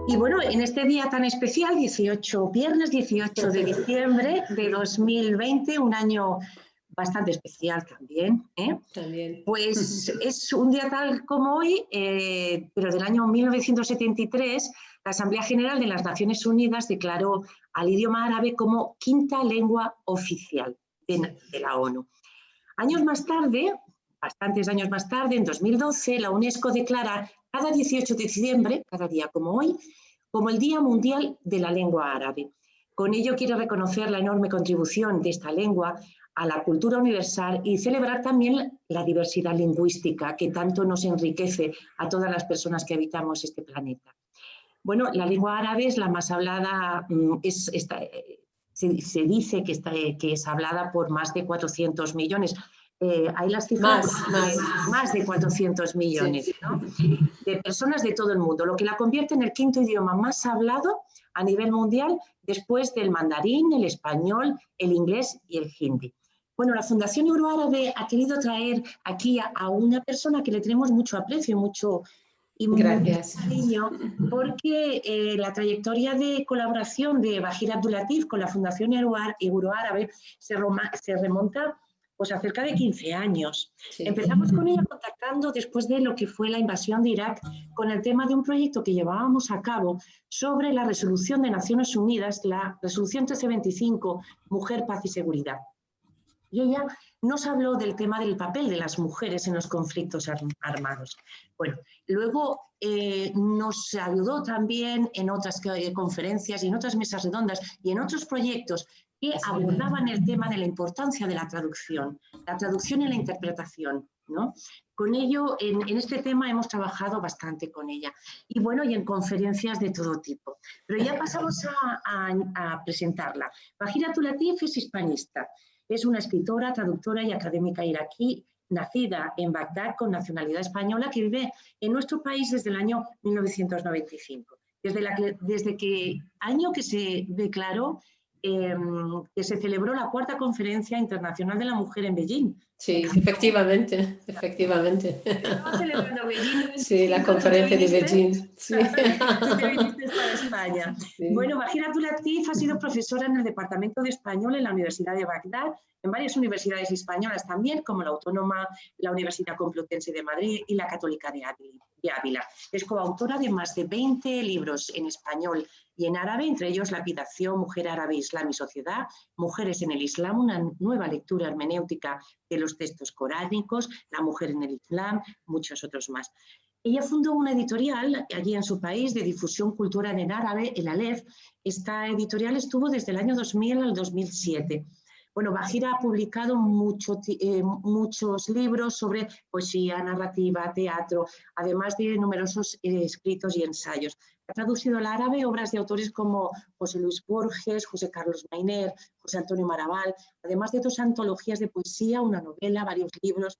Y bueno, en este día tan especial, viernes 18 de diciembre de 2020, un año bastante especial también, También. pues es un día tal como hoy, pero del año 1973, la Asamblea General de las Naciones Unidas declaró al idioma árabe como quinta lengua oficial de la ONU. Años más tarde, bastantes años más tarde, en 2012, la UNESCO declara cada 18 de diciembre, cada día como hoy, como el Día Mundial de la Lengua Árabe. Con ello quiere reconocer la enorme contribución de esta lengua a la cultura universal y celebrar también la diversidad lingüística que tanto nos enriquece a todas las personas que habitamos este planeta. Bueno, la lengua árabe es la más hablada, se dice que es hablada por más de 400 millones. Hay las cifras más de 400 millones, Sí. ¿no? De personas de todo el mundo, lo que la convierte en el quinto idioma más hablado a nivel mundial después del mandarín, el español, el inglés y el hindi. Bueno, la Fundación Euroárabe ha querido traer aquí a una persona que le tenemos mucho aprecio mucho cariño, porque la trayectoria de colaboración de Bahir Abdulatif con la Fundación Euroárabe se remonta pues a cerca de 15 años. Sí. Empezamos con ella contactando después de lo que fue la invasión de Irak con el tema de un proyecto que llevábamos a cabo sobre la resolución de Naciones Unidas, la resolución 1325, Mujer, Paz y Seguridad. Y ella nos habló del tema del papel de las mujeres en los conflictos armados. Bueno, luego nos ayudó también en otras conferencias y en otras mesas redondas y en otros proyectos que abordaban el tema de la importancia de la traducción y la interpretación, ¿no? Con ello, en este tema hemos trabajado bastante con ella. Y bueno, y en conferencias de todo tipo. Pero ya pasamos a presentarla. Bahir Abdulatif es hispanista. Es una escritora, traductora y académica iraquí, nacida en Bagdad con nacionalidad española, que vive en nuestro país desde el año 1995. Desde que año que se declaró que se celebró la cuarta Conferencia Internacional de la Mujer en Beijing. Sí, efectivamente. Estaba celebrando Beijing. Sí, la conferencia de Beijing. Sí. Tú te viniste para España. Sí. Bueno, Bahir Abdulatif ha sido profesora en el Departamento de Español en la Universidad de Bagdad, en varias universidades españolas también, como la Autónoma, la Universidad Complutense de Madrid y la Católica de Ávila. Es coautora de más de 20 libros en español y en árabe, entre ellos Lapidación, Mujer Árabe, Islam y Sociedad, Mujeres en el Islam, una nueva lectura hermenéutica de los textos coránicos, La mujer en el Islam, muchos otros más. Ella fundó una editorial allí en su país de difusión cultural en árabe, el Aleph. Esta editorial estuvo desde el año 2000 al 2007. Bueno, Bahir ha publicado muchos libros sobre poesía, narrativa, teatro, además de numerosos escritos y ensayos. Ha traducido al árabe obras de autores como José Luis Borges, José Carlos Mainer, José Antonio Maraval, además de 2 antologías de poesía, una novela, varios libros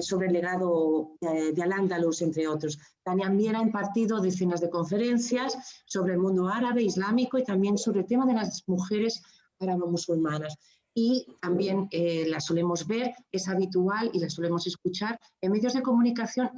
sobre el legado de Al-Ándalus, entre otros. También ha impartido decenas de conferencias sobre el mundo árabe, islámico y también sobre el tema de las mujeres árabo-musulmanas. Y también la solemos ver, es habitual y la solemos escuchar en medios de comunicación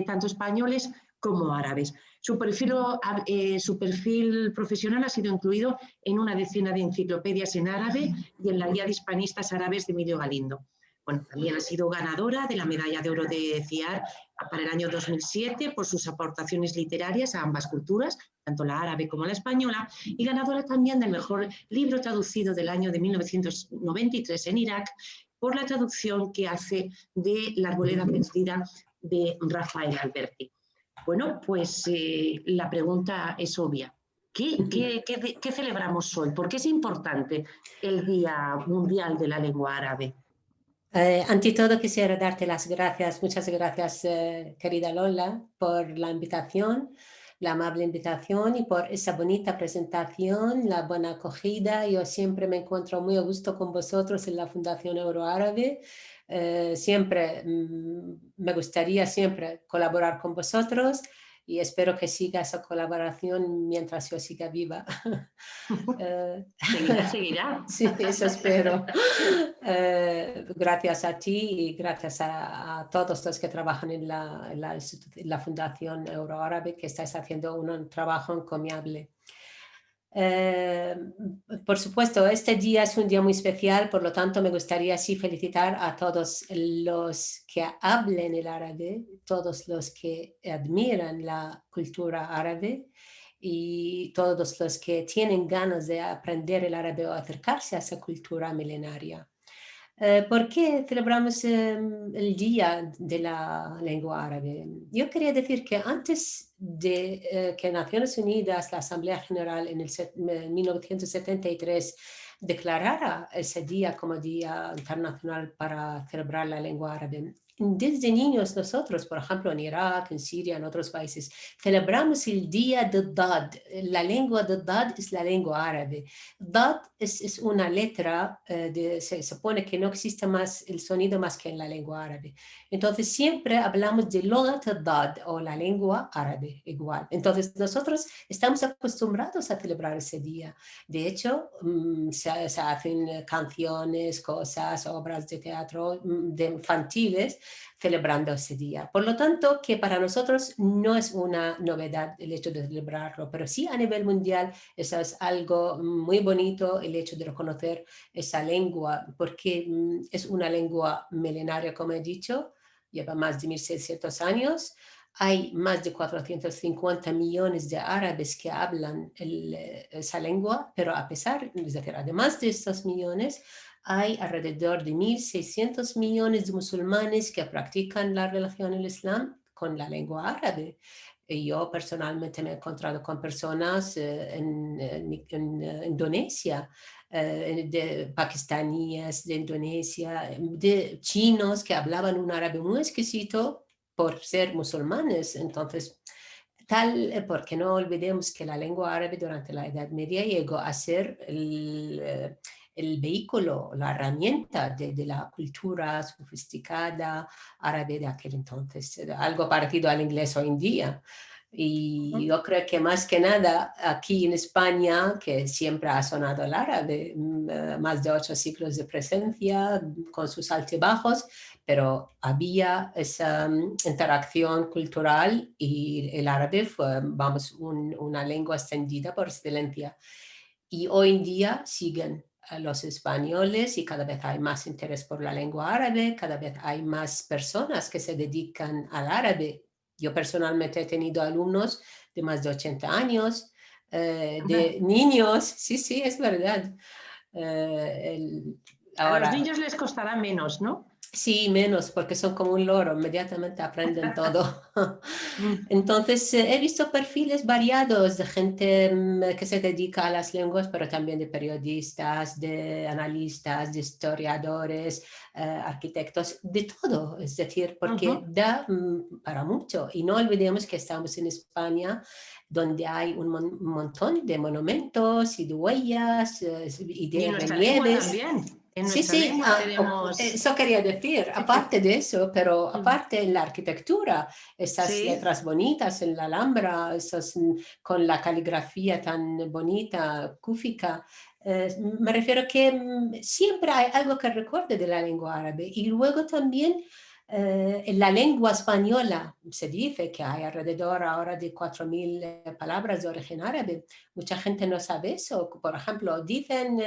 tanto españoles como árabes. Su perfil profesional ha sido incluido en una decena de enciclopedias en árabe y en la guía de hispanistas árabes de Emilio Galindo. Bueno, también ha sido ganadora de la Medalla de Oro de CIAR para el año 2007 por sus aportaciones literarias a ambas culturas, tanto la árabe como la española, y ganadora también del mejor libro traducido del año de 1993 en Irak por la traducción que hace de La arboleda perdida de Rafael Alberti. Bueno, pues la pregunta es obvia. ¿Qué celebramos hoy? ¿Por qué es importante el Día Mundial de la Lengua Árabe? Ante todo quisiera darte las gracias, muchas gracias querida Lola por la invitación, la amable invitación y por esa bonita presentación, la buena acogida. Yo siempre me encuentro muy a gusto con vosotros en la Fundación Euroárabe. Siempre me gustaría siempre colaborar con vosotros y espero que siga esa colaboración mientras yo siga viva. Seguirá. Sí, eso espero. Gracias a ti y gracias a todos los que trabajan en la Fundación Euroárabe, que estáis haciendo un trabajo encomiable. Por supuesto, este día es un día muy especial, por lo tanto me gustaría sí felicitar a todos los que hablen el árabe, todos los que admiran la cultura árabe y todos los que tienen ganas de aprender el árabe o acercarse a esa cultura milenaria. ¿Por qué celebramos el Día de la Lengua Árabe? Yo quería decir que antes de que Naciones Unidas, la Asamblea General en 1973 declarara ese día como Día Internacional para celebrar la lengua árabe, desde niños nosotros, por ejemplo, en Irak, en Siria, en otros países, celebramos el Día de Dad. La lengua de Dad es la lengua árabe. Dad es una letra, se supone que no existe más el sonido más que en la lengua árabe. Entonces siempre hablamos de Lughat al-Dad o la lengua árabe igual. Entonces nosotros estamos acostumbrados a celebrar ese día. De hecho, se hacen canciones, cosas, obras de teatro de infantiles celebrando ese día. Por lo tanto, que para nosotros no es una novedad el hecho de celebrarlo, pero sí a nivel mundial eso es algo muy bonito, el hecho de reconocer esa lengua, porque es una lengua milenaria, como he dicho, lleva más de 1600 años. Hay más de 450 millones de árabes que hablan esa lengua, pero a pesar, es decir, además de estos millones, hay alrededor de 1.600 millones de musulmanes que practican la religión del Islam con la lengua árabe. Y yo personalmente me he encontrado con personas en Indonesia, de pakistaníes de Indonesia, de chinos que hablaban un árabe muy exquisito por ser musulmanes. Entonces, porque no olvidemos que la lengua árabe durante la Edad Media llegó a ser el vehículo, la herramienta de la cultura sofisticada árabe de aquel entonces, algo parecido al inglés hoy en día. Y yo creo que más que nada aquí en España, que siempre ha sonado el árabe, más de 8 siglos de presencia, con sus altibajos, pero había esa interacción cultural y el árabe fue, vamos, una lengua extendida por excelencia. Y hoy en día siguen los españoles y cada vez hay más interés por la lengua árabe, cada vez hay más personas que se dedican al árabe. Yo personalmente he tenido alumnos de más de 80 años, de niños, sí, es verdad. A los Ahora, niños les costará menos, ¿no? sí, menos, porque son como un loro, inmediatamente aprenden todo. Entonces, he visto perfiles variados de gente que se dedica a las lenguas, pero también de periodistas, de analistas, de historiadores, arquitectos, de todo, es decir, porque da para mucho. Y no olvidemos que estamos en España, donde hay un montón de monumentos y de huellas y Y en de nuestra lengua relieves. también. En Sí, nuestra sí, lengua tenemos... eso quería decir, aparte de eso, pero aparte en la arquitectura, esas Sí, letras bonitas en la Alhambra, esas, con la caligrafía tan bonita, cúfica, me refiero que siempre hay algo que recuerde de la lengua árabe y luego también en la lengua española se dice que hay alrededor ahora de 4.000 palabras de origen árabe. Mucha gente no sabe eso. Por ejemplo, dicen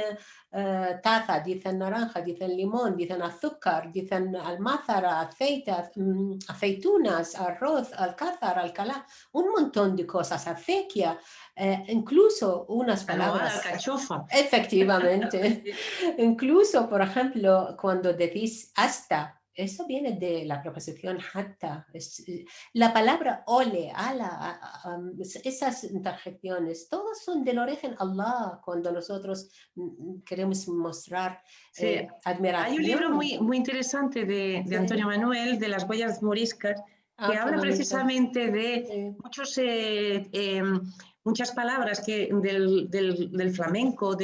taza, dicen naranja, dicen limón, dicen azúcar, dicen almázara, aceite, aceitunas, arroz, alcázar, alcalá, un montón de cosas, acequia, incluso unas almohada, palabras. alcachofa. Efectivamente. Incluso, por ejemplo, cuando decís hasta, eso viene de la preposición hatta. La palabra ole, ala, esas interjecciones, todas son del origen Allah, cuando nosotros queremos mostrar Sí. Hay un libro admiración. muy interesante de Antonio Sí. Manuel, de las huellas moriscas, que Qué habla bonito. precisamente de Sí, muchas palabras del flamenco,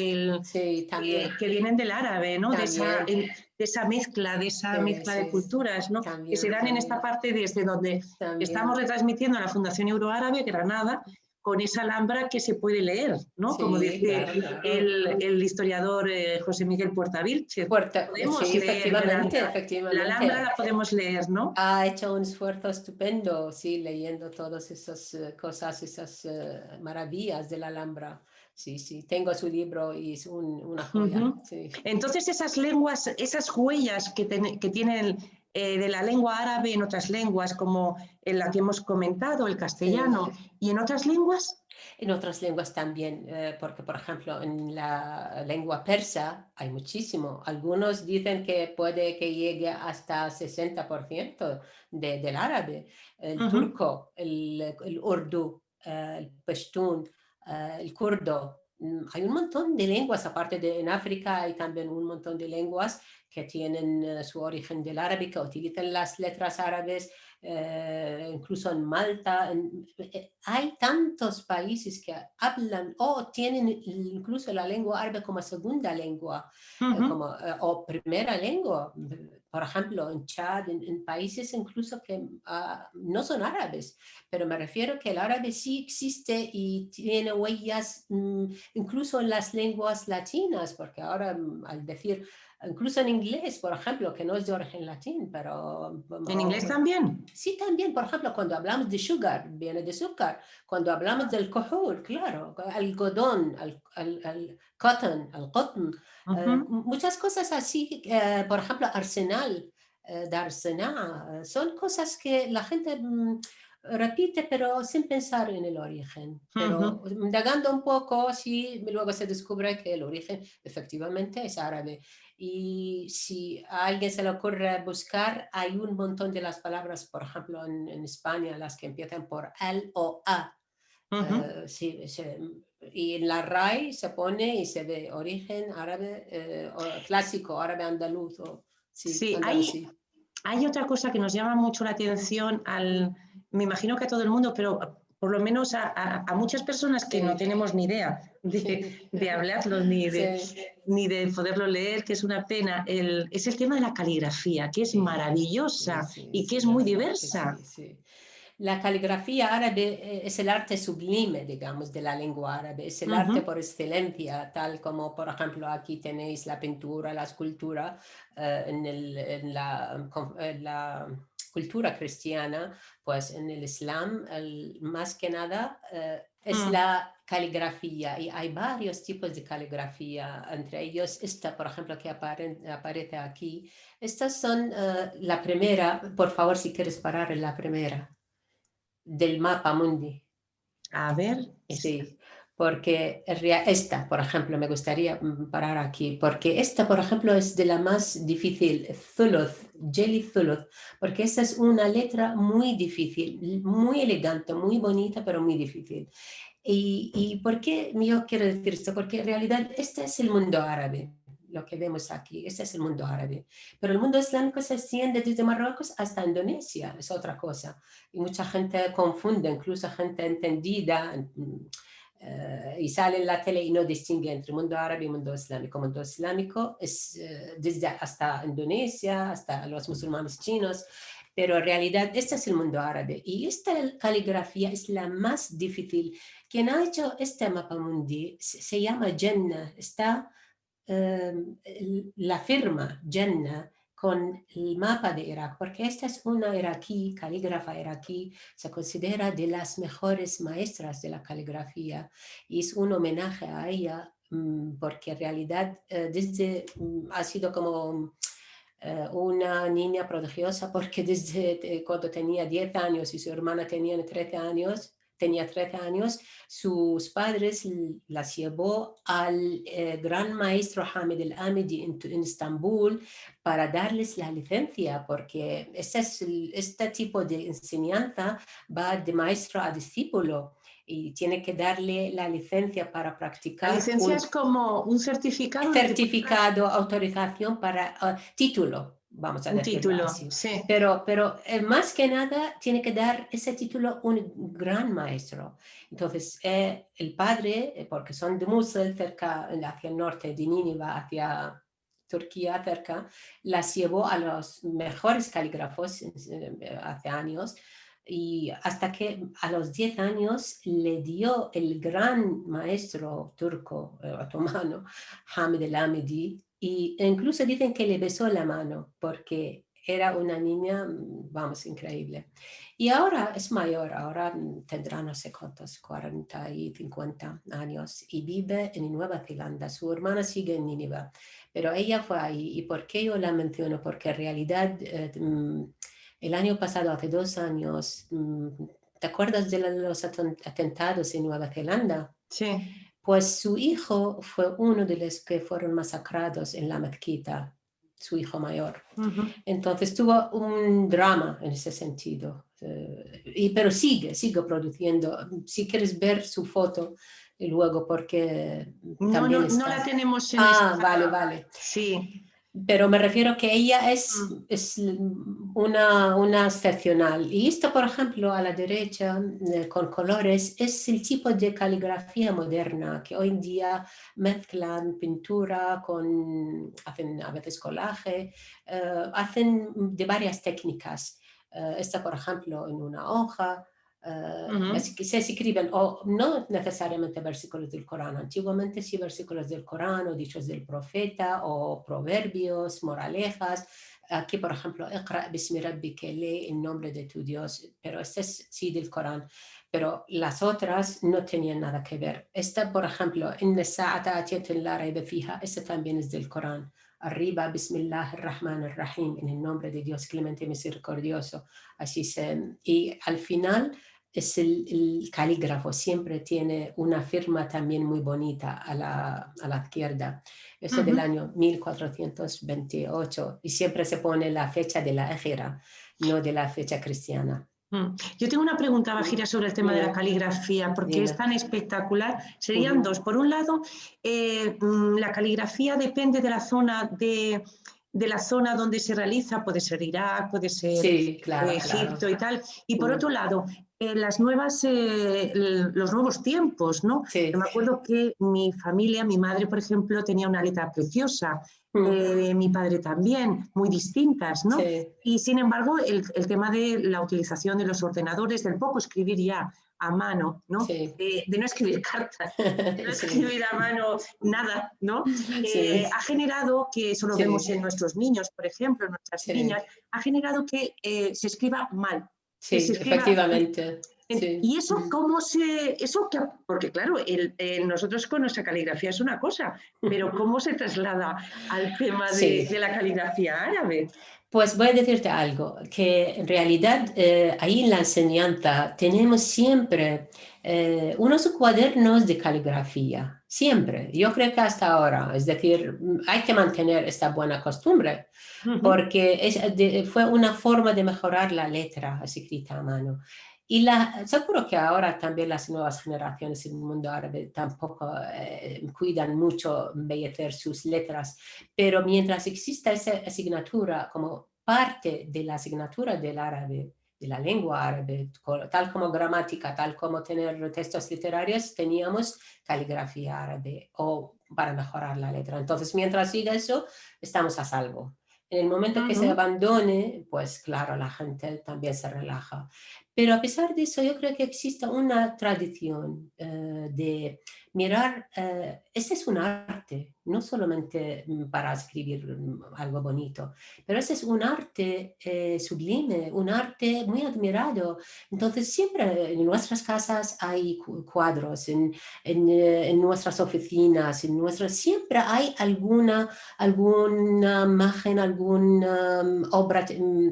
sí, también. que vienen del árabe, ¿no? De esa, También. esa mezcla, de culturas, ¿no? Que se también, dan en esta parte desde donde estamos retransmitiendo en la Fundación Euroárabe, Granada, con esa Alhambra que se puede leer, ¿no? Como Sí, dice claro. el historiador José Miguel Puerta Vilches. Podemos Sí, leer la Alhambra, efectivamente. la podemos leer, ¿no? Ha hecho un esfuerzo estupendo, sí, leyendo todas esas cosas, esas maravillas de la Alhambra. Sí, sí, tengo su libro y es una joya. Sí. Entonces esas lenguas, esas huellas que tienen de la lengua árabe en otras lenguas, como en la que hemos comentado, el castellano, Sí. y en otras lenguas. En otras lenguas también, porque por ejemplo en la lengua persa hay muchísimo. Algunos dicen que puede que llegue hasta 60% del árabe. El turco, el urdu, el pashtun, el kurdo. Hay un montón de lenguas, aparte de en África hay también un montón de lenguas que tienen su origen del árabe, que utilizan las letras árabes. Incluso en Malta, hay tantos países que hablan o tienen incluso la lengua árabe como segunda lengua o primera lengua. Por ejemplo, en Chad, en países incluso que no son árabes, pero me refiero que el árabe sí existe y tiene huellas incluso en las lenguas latinas, porque ahora al decir incluso en inglés, por ejemplo, que no es de origen latín, pero... ¿En inglés también? Sí, también, por ejemplo, cuando hablamos de sugar, viene de azúcar. Cuando hablamos del cohool, claro, algodón, al cotton, al cotton. Muchas cosas así, por ejemplo, arsenal, de arsenal, son cosas que la gente repite, pero sin pensar en el origen. Pero indagando un poco, sí, luego se descubre que el origen efectivamente es árabe. Y si a alguien se le ocurre buscar, hay un montón de las palabras, por ejemplo, en España, las que empiezan por L o A. Sí, y en la RAI se pone y se ve origen árabe, clásico, árabe andaluz. Sí, Sí, andalusí. hay otra cosa que nos llama mucho la atención, me imagino que a todo el mundo, pero por lo menos a muchas personas que no tenemos ni idea de hablarlo ni de poderlo leer, que es una pena, es el tema de la caligrafía, que es maravillosa y que es La muy verdad que diversa. sí. La caligrafía árabe es el arte sublime, digamos, de la lengua árabe. Es el arte por excelencia, tal como, por ejemplo, aquí tenéis la pintura, la escultura, en la cultura cristiana, pues en el Islam, más que nada, es la caligrafía. Y hay varios tipos de caligrafía, entre ellos esta, por ejemplo, que aparece aquí. Estas son la primera, por favor, si quieres parar en la primera del mapa mundi. A ver, esta. Sí, porque esta, por ejemplo, me gustaría parar aquí, porque esta, por ejemplo, es de la más difícil, Thuluth, Jelly Thuluth, porque esta es una letra muy difícil, muy elegante, muy bonita, pero muy difícil. ¿Y por qué yo quiero decir esto? Porque en realidad este es el mundo árabe, lo que vemos aquí, este es el mundo árabe. Pero el mundo islámico se extiende desde Marruecos hasta Indonesia, es otra cosa. Y mucha gente confunde, incluso gente entendida, y sale en la tele y no distingue entre mundo árabe y mundo islámico. Mundo islámico es desde hasta Indonesia, hasta los musulmanes chinos, pero en realidad este es el mundo árabe. Y esta caligrafía es la más difícil. Quien ha hecho este mapa mundi se llama Jannah, está la firma Jannah con el mapa de Irak, porque esta es una iraquí, calígrafa iraquí, se considera de las mejores maestras de la caligrafía y es un homenaje a ella porque en realidad ha sido como una niña prodigiosa porque desde cuando tenía 10 años y su hermana tenía 13 años, sus padres las llevó al gran maestro Hamid el-Amidi en Estambul para darles la licencia, porque este tipo de enseñanza va de maestro a discípulo y tiene que darle la licencia para practicar. La licencia es como un certificado. Certificado, autorización para título, vamos a un decirlo título, así. sí. Pero más que nada tiene que dar ese título un gran maestro. Entonces, el padre, porque son de Mosul, cerca, hacia el norte de Nínive, hacia Turquía cerca, las llevó a los mejores calígrafos hace años, y hasta que a los 10 años le dio el gran maestro turco otomano, Hamid el-Amidi, y incluso dicen que le besó la mano porque era una niña, vamos, increíble. Y ahora es mayor, ahora tendrá no sé cuántos, 40 y 50 años, y vive en Nueva Zelanda. Su hermana sigue en Nínive, pero ella fue ahí. ¿Y por qué yo la menciono? Porque en realidad el año pasado, hace 2 años, ¿te acuerdas de los atentados en Nueva Zelanda? Sí. Pues su hijo fue uno de los que fueron masacrados en la mezquita, su hijo mayor. Entonces tuvo un drama en ese sentido, pero sigue produciendo. Si quieres ver su foto luego, porque también No está. la tenemos en esta. Vale. Sí. Pero me refiero que ella es una excepcional. Y esto, por ejemplo, a la derecha, con colores, es el tipo de caligrafía moderna que hoy en día mezclan pintura hacen a veces collage, hacen de varias técnicas. Esta, por ejemplo, en una hoja. Se escriben, o no necesariamente versículos del Corán, antiguamente sí versículos del Corán o dichos del profeta o proverbios, moralejas. Aquí, por ejemplo, Iqra bismi rabbika, lee en nombre de tu Dios, pero este es sí del Corán, pero las otras no tenían nada que ver. Esta, por ejemplo, Inna sa'ata atiyatun la rayba fiha, esta también es del Corán. Arriba, Bismillah ar-Rahman ar-Rahim, en el nombre de Dios clemente y misericordioso. Y al final es el calígrafo, siempre tiene una firma también muy bonita a la izquierda. Eso del año 1428, y siempre se pone la fecha de la égira, no de la fecha cristiana. Yo tengo una pregunta, Bajira, sobre el tema de la caligrafía, porque es tan espectacular. Serían dos. Por un lado, la caligrafía depende de la zona de la zona donde se realiza, puede ser Irak, puede ser Egipto y tal. Y por otro lado, los nuevos tiempos, ¿no? Sí. Yo me acuerdo que mi familia, mi madre, por ejemplo, tenía una letra preciosa, mi padre también, muy distintas, ¿no? Sí. Y sin embargo, el tema de la utilización de los ordenadores, del poco escribir ya a mano, ¿no? Sí. De no escribir cartas, de no escribir a mano nada, ¿no? Ha generado que, eso lo vemos en nuestros niños, por ejemplo, en nuestras niñas, ha generado que se escriba mal. Sí, efectivamente. ¿Y eso cómo porque claro, nosotros con nuestra caligrafía es una cosa, pero ¿cómo se traslada al tema de la caligrafía árabe? Pues voy a decirte algo, que en realidad ahí en la enseñanza tenemos siempre unos cuadernos de caligrafía, siempre. Yo creo que hasta ahora, es decir, hay que mantener esta buena costumbre, porque fue una forma de mejorar la letra escrita a mano. Y seguro que ahora también las nuevas generaciones en el mundo árabe tampoco cuidan mucho embellecer sus letras, pero mientras exista esa asignatura como parte de la asignatura del árabe, de la lengua árabe, tal como gramática, tal como tener textos literarios, teníamos caligrafía árabe o para mejorar la letra. Entonces, mientras siga eso, estamos a salvo. En el momento que se abandone, pues claro, la gente también se relaja. Pero a pesar de eso, yo creo que existe una tradición de mirar, este es un arte, no solamente para escribir algo bonito, pero este es un arte sublime, un arte muy admirado. Entonces siempre en nuestras casas hay cuadros, en nuestras oficinas, siempre hay alguna imagen, alguna obra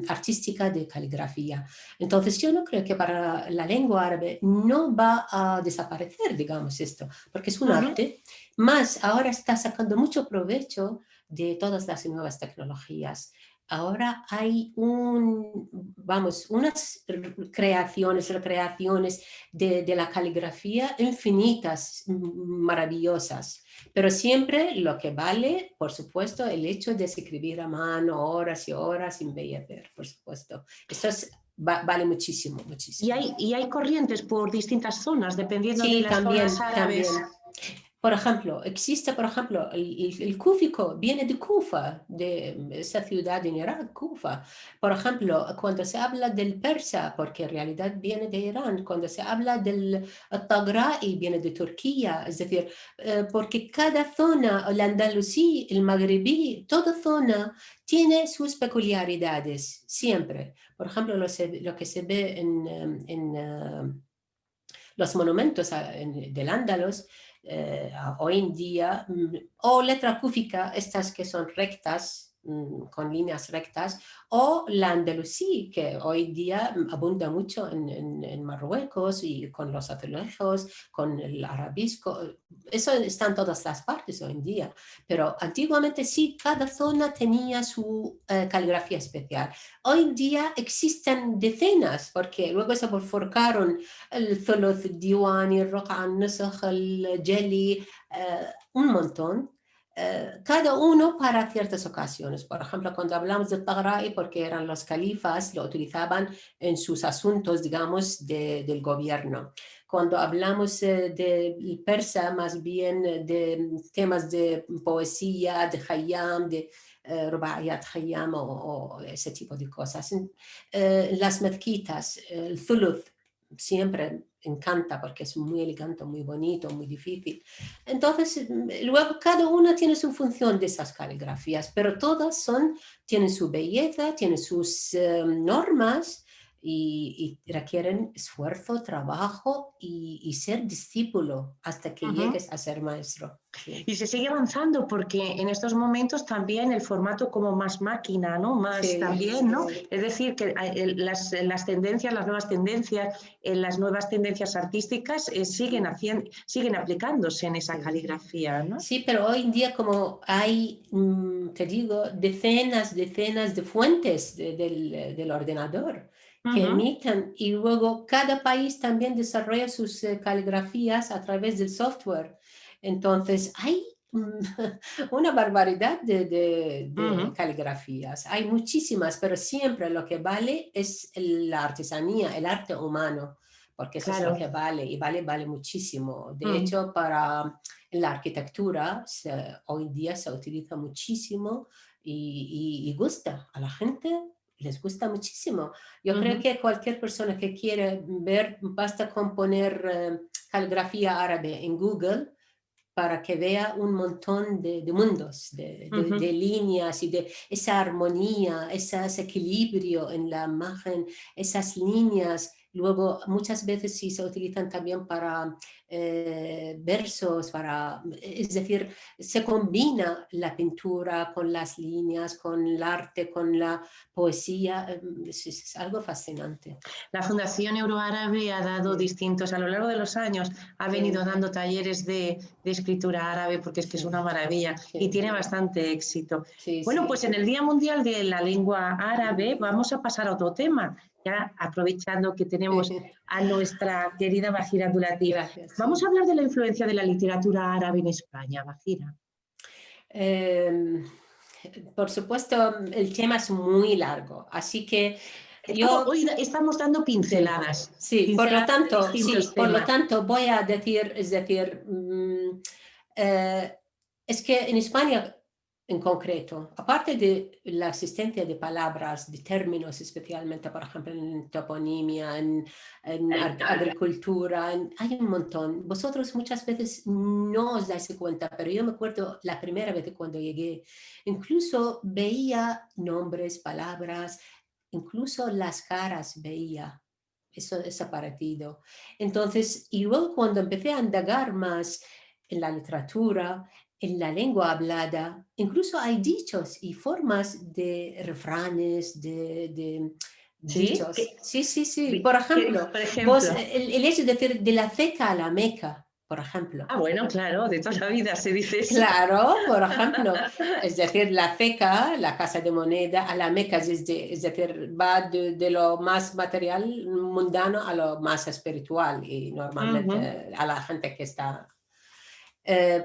artística de caligrafía. Entonces yo no creo que para la lengua árabe no va a desaparecer, digamos, esto, porque es un arte, más ahora está sacando mucho provecho de todas las nuevas tecnologías. Ahora hay unas recreaciones de la caligrafía infinitas, maravillosas, pero siempre lo que vale, por supuesto, el hecho de escribir a mano horas y horas sin embellecer, por supuesto. Esto vale muchísimo, muchísimo. Y hay corrientes por distintas zonas, dependiendo de las zonas árabes. Por ejemplo, existe, por ejemplo, el cúfico viene de Kufa, de esa ciudad en Irak, Kufa. Por ejemplo, cuando se habla del persa, porque en realidad viene de Irán, cuando se habla del tagra'i, viene de Turquía, es decir, porque cada zona, el andalusí, el magrebí, toda zona tiene sus peculiaridades, siempre. Por ejemplo, lo que se ve en los monumentos del Andalus, hoy en día, o letra cúfica, estas que son rectas, con líneas rectas, o la andalusí, que hoy día abunda mucho en Marruecos y con los azulejos, con el arabisco. Eso está en todas las partes hoy en día, pero antiguamente sí, cada zona tenía su caligrafía especial. Hoy en día existen decenas, porque luego se bifurcaron الثلث الديواني الرقعة النسخ الجلي un montón, cada uno para ciertas ocasiones. Por ejemplo, cuando hablamos de Taghra'i, porque eran los califas, lo utilizaban en sus asuntos, digamos, del gobierno. Cuando hablamos del persa, más bien de temas de poesía, de Khayyam, de Rubaiyat Khayyam o ese tipo de cosas. Las mezquitas, el thuluth, siempre encanta porque es muy elegante, muy bonito, muy difícil. Entonces, luego cada una tiene su función de esas caligrafías, pero todas tienen su belleza, tienen sus normas y requieren esfuerzo, trabajo y ser discípulo hasta que llegues a ser maestro. Sí. Y se sigue avanzando porque en estos momentos también el formato como más máquina, ¿no? Más Sí, también, ¿no? Es decir, que las tendencias, las nuevas tendencias, las nuevas tendencias artísticas siguen aplicándose en esa caligrafía, ¿no? Sí, pero hoy en día como hay, te digo, decenas de fuentes del ordenador que emiten y luego cada país también desarrolla sus caligrafías a través del software. Entonces hay una barbaridad de caligrafías. Hay muchísimas, pero siempre lo que vale es la artesanía, el arte humano, porque eso es lo que vale y vale muchísimo. De hecho, para la arquitectura hoy en día se utiliza muchísimo y gusta a la gente. Les gusta muchísimo. Yo creo que cualquier persona que quiere ver, basta con poner caligrafía árabe en Google para que vea un montón de mundos, de líneas y de esa armonía, ese equilibrio en la imagen, esas líneas. Luego, muchas veces sí se utilizan también para versos, es decir, se combina la pintura con las líneas, con el arte, con la poesía. Es algo fascinante. La Fundación Euroárabe ha dado a lo largo de los años, ha venido dando talleres de escritura árabe porque es que es una maravilla y tiene bastante éxito. Bueno, pues en el Día Mundial de la Lengua Árabe vamos a pasar a otro tema, ya aprovechando que tenemos a nuestra querida Bajira Abdulatif. Vamos a hablar de la influencia de la literatura árabe en España, Bajira. Por supuesto, el tema es muy largo, así que hoy estamos dando pinceladas. Sí, por lo tanto voy a decir, es que en España en concreto, aparte de la existencia de palabras, de términos especialmente, por ejemplo, en toponimia, en agricultura, hay un montón. Vosotros muchas veces no os dais cuenta, pero yo me acuerdo la primera vez que cuando llegué, incluso veía nombres, palabras, incluso las caras veía. Eso es aparecido. Entonces, y luego cuando empecé a indagar más en la literatura, en la lengua hablada, incluso hay dichos y formas de refranes, de dichos. Sí. Por ejemplo, el hecho de decir de la Ceca a la Meca, por ejemplo. Ah, bueno, claro, de toda la vida se dice eso. Claro, por ejemplo, es decir, la Ceca, la casa de moneda, a la Meca, es decir, va de lo más material, mundano, a lo más espiritual y normalmente a la gente que está...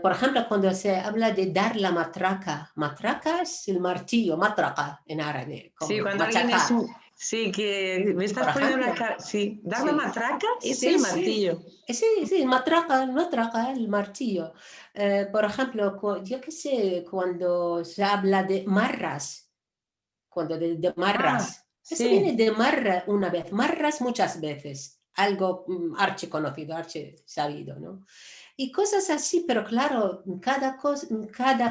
por ejemplo, cuando se habla de dar la matraca es el martillo, matraca en árabe. Sí, cuando alguien Sí, que me por estás poniendo la ejemplo. cara. Sí, dar la Sí, matraca es sí, el sí. martillo. Sí, sí, matraca, matraca, el martillo. Por ejemplo, yo qué sé, cuando se habla de marras, cuando de Ah, marras, eso viene sí, de marra una vez, marras muchas veces, algo archiconocido, archi sabido, ¿no? Y cosas así, pero claro, cada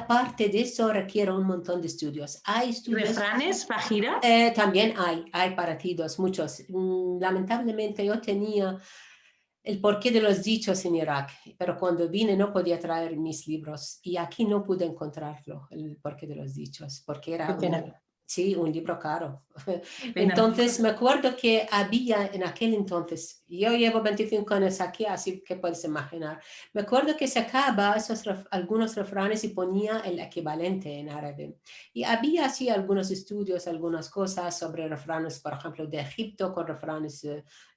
parte de eso requiere un montón de estudios. Hay estudios, refranes, Fajira. también hay parecidos, muchos. Lamentablemente yo tenía el porqué de los dichos en Irak, pero cuando vine no podía traer mis libros y aquí no pude encontrarlo, el porqué de los dichos, porque Qué era pena, sí, un libro caro. qué pena. Entonces me acuerdo que había en aquel entonces, yo llevo 25 años aquí, así que puedes imaginar, me acuerdo que sacaba algunos refranes y ponía el equivalente en árabe. Y había así algunos estudios, algunas cosas sobre refranes, por ejemplo, de Egipto con refranes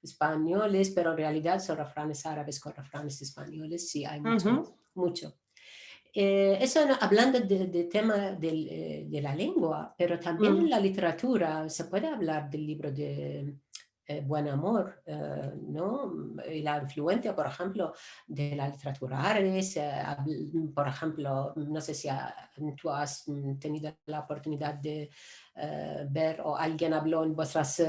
españoles, pero en realidad son refranes árabes con refranes españoles, sí, hay mucho, Ujú, mucho. Eso hablando del tema de la lengua, pero también en mm, la literatura se puede hablar del libro de Buen Amor, ¿no? Y la influencia, por ejemplo, de la literatura árabe, por ejemplo, no sé si tú has tenido la oportunidad de ver o alguien habló en vuestras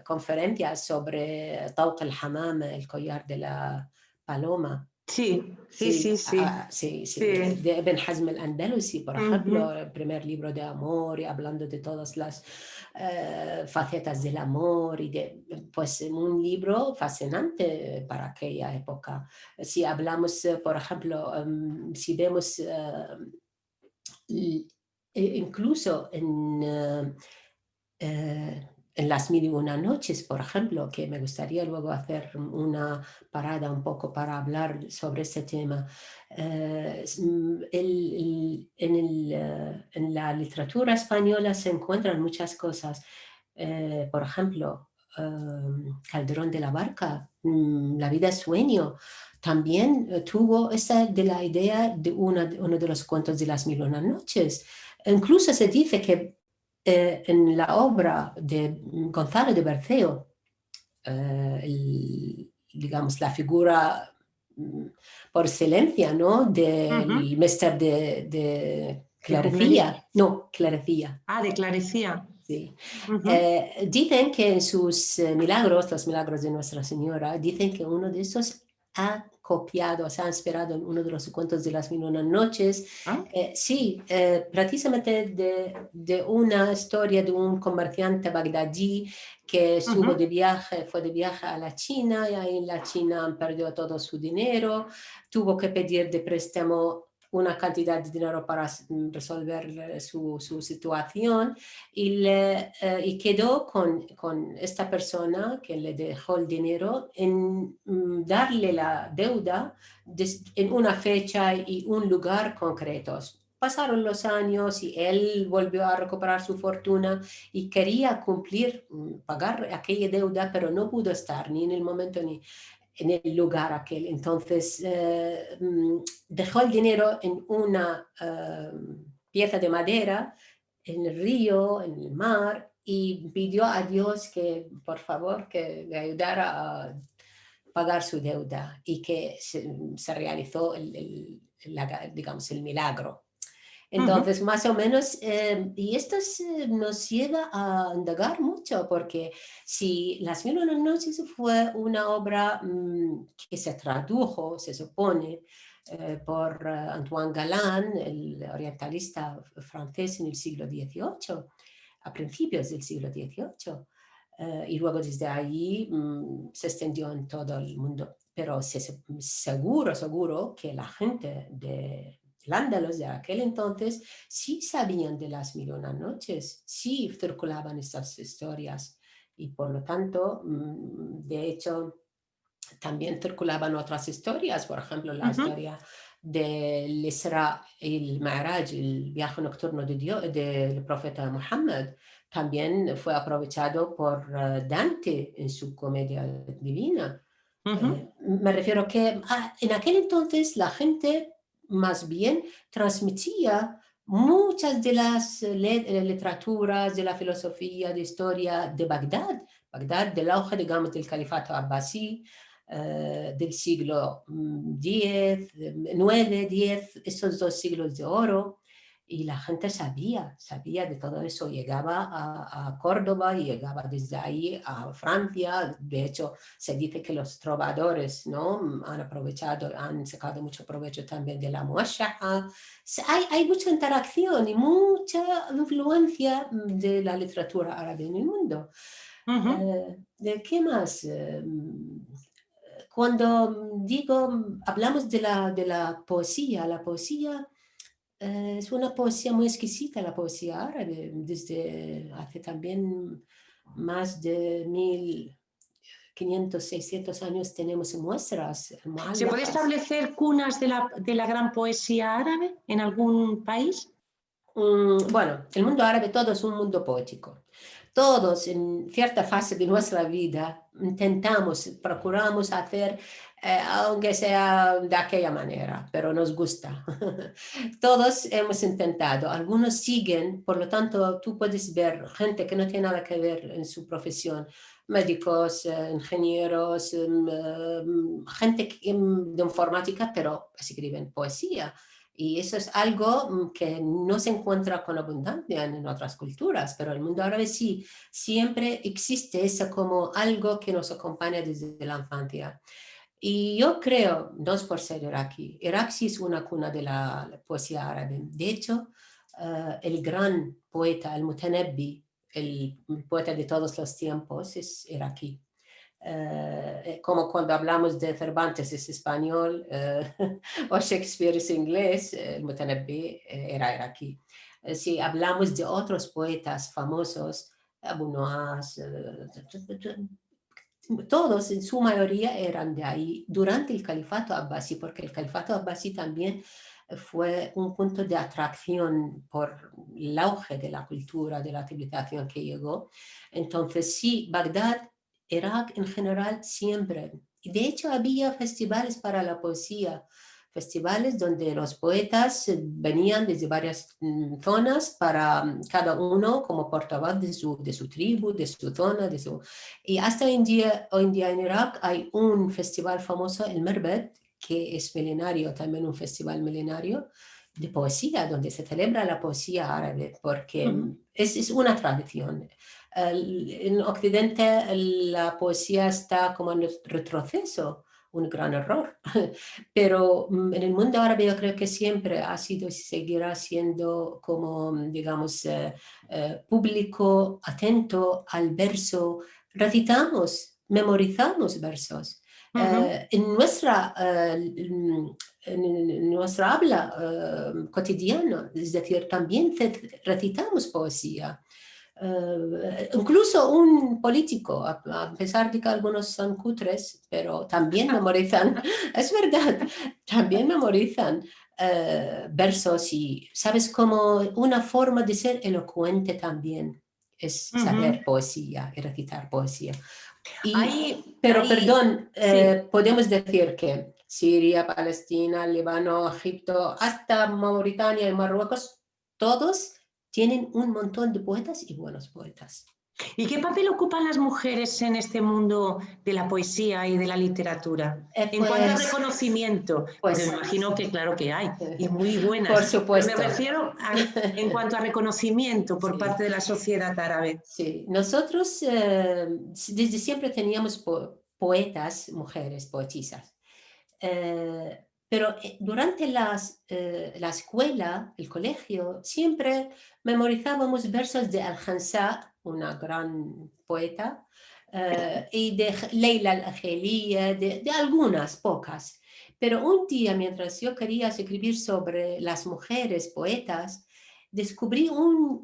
conferencias sobre Tawq al-Hamam, el collar de la paloma. sí, sí, Sí, sí, sí. sí, sí, Sí. de Ibn Hazm al-Andalusi, por ejemplo, Ujú, el primer libro de amor y hablando de todas las facetas del amor y de, pues, un libro fascinante para aquella época. Si hablamos, por ejemplo, si vemos incluso en Las Mil y Una Noches, por ejemplo, que me gustaría luego hacer una parada un poco para hablar sobre este tema. En la literatura española se encuentran muchas cosas. Por ejemplo, Calderón de la Barca, La vida es sueño. También tuvo esa de la idea de uno de los cuentos de Las Mil y Una Noches. Incluso se dice que en la obra de Gonzalo de Berceo, digamos, la figura por excelencia, ¿no? ujú. Del Mestre de De Cumnalí. Clarecía, no, Clarecía, Ah, de Clarecía. sí. Ujú. Dicen que en sus milagros, los milagros de Nuestra Señora, dicen que uno de estos ha copiado, se ha inspirado en uno de los cuentos de las Mil y Una Noches. Ah, Sí, precisamente de una historia de un comerciante bagdadí que estuvo ujú. de viaje, fue de viaje a la China y ahí en la China perdió todo su dinero, tuvo que pedir de préstamo una cantidad de dinero para resolver su situación y quedó con esta persona que le dejó el dinero en darle la deuda en una fecha y un lugar concretos. Pasaron los años y él volvió a recuperar su fortuna y quería cumplir, pagar aquella deuda, pero no pudo estar ni en el momento ni en el lugar aquel. Entonces dejó el dinero en una pieza de madera en el río, en el mar, y pidió a Dios que, por favor, que le ayudara a pagar su deuda y que se realizó digamos, el milagro. Ujú. Entonces, más o menos, y esto nos lleva a indagar mucho, porque si Las Mil y Una Noches fue una obra que se tradujo, se supone, por Antoine Galland, el orientalista francés en el siglo XVIII, a principios del siglo XVIII, y luego desde allí se extendió en todo el mundo. Pero seguro, seguro que la gente de Lándalos de aquel entonces sí sabían de Las Mil y Una Noches, sí circulaban estas historias y por lo tanto, de hecho, también circulaban otras historias, por ejemplo, la Ujú, historia del Isra y el Ma'raj, el viaje nocturno de Dios, del profeta Muhammad, también fue aprovechado por Dante en su comedia divina. ujú. Me refiero que en aquel entonces la gente más bien transmitía muchas de las literaturas, de la filosofía, de historia de Bagdad, del auge, digamos, del califato abbasí, del siglo X, 9, 10, estos 2 siglos de oro, y la gente sabía de todo eso, llegaba a Córdoba y llegaba desde ahí a Francia. De hecho, se dice que los trovadores, ¿no?, han sacado mucho provecho también de la muashaha. Hay mucha interacción y mucha influencia de la literatura árabe en el mundo. ¿De qué más? Cuando hablamos de la poesía, es una poesía muy exquisita, la poesía árabe. Desde hace también más de 1500, 600 años tenemos muestras. ¿Se puede establecer cunas de la gran poesía árabe en algún país? Bueno, el mundo árabe todo es un mundo poético. Todos en cierta fase de nuestra vida procuramos hacer, aunque sea de aquella manera, pero nos gusta. Todos hemos intentado, algunos siguen, por lo tanto tú puedes ver gente que no tiene nada que ver en su profesión, médicos, ingenieros, gente de informática, pero escriben poesía. Y eso es algo que no se encuentra con abundancia en otras culturas, pero en el mundo árabe sí, siempre existe eso como algo que nos acompaña desde la infancia. Y yo creo, no es por ser iraquí, Irak sí es una cuna de la poesía árabe. De hecho, el gran poeta, el Mutanabbi, el poeta de todos los tiempos, es iraquí. Como cuando hablamos de Cervantes es español o Shakespeare es inglés, el Mutanabbi era iraquí. Si hablamos de otros poetas famosos, Abu Nuwas, todos en su mayoría eran de ahí durante el califato abbasí, porque el califato abbasí también fue un punto de atracción por el auge de la cultura, de la civilización que llegó. Entonces sí, Bagdad, Irak en general siempre. Y de hecho había festivales para la poesía, festivales donde los poetas venían desde varias zonas para cada uno como portavoz de su tribu, de su zona, y hasta hoy en día en Irak hay un festival famoso, el Merbed, que es milenario, también un festival milenario de poesía, donde se celebra la poesía árabe, porque es una tradición. En Occidente la poesía está como en retroceso, un gran error, pero en el mundo árabe yo creo que siempre ha sido y seguirá siendo como, digamos, público atento al verso. Recitamos, memorizamos versos. En nuestra habla cotidiana, es decir, también recitamos poesía. Incluso un político, a pesar de que algunos son cutres, pero también memorizan, es verdad, también memorizan versos y, ¿sabes? Como una forma de ser elocuente también es saber poesía y recitar poesía. Perdón, sí. Podemos decir que Siria, Palestina, Líbano, Egipto, hasta Mauritania y Marruecos, todos tienen un montón de poetas y buenos poetas. ¿Y qué papel ocupan las mujeres en este mundo de la poesía y de la literatura? En cuanto a reconocimiento, pues me imagino que claro que hay, y muy buenas. Por supuesto. Pero me refiero en cuanto a reconocimiento por parte de la sociedad árabe. Sí, nosotros desde siempre teníamos poetas, mujeres, poetisas. Pero durante la escuela, el colegio, siempre memorizábamos versos de Al-Khansa, una gran poeta, y de Leila al-Ajelía, de algunas, pocas. Pero un día, mientras yo quería escribir sobre las mujeres poetas, descubrí un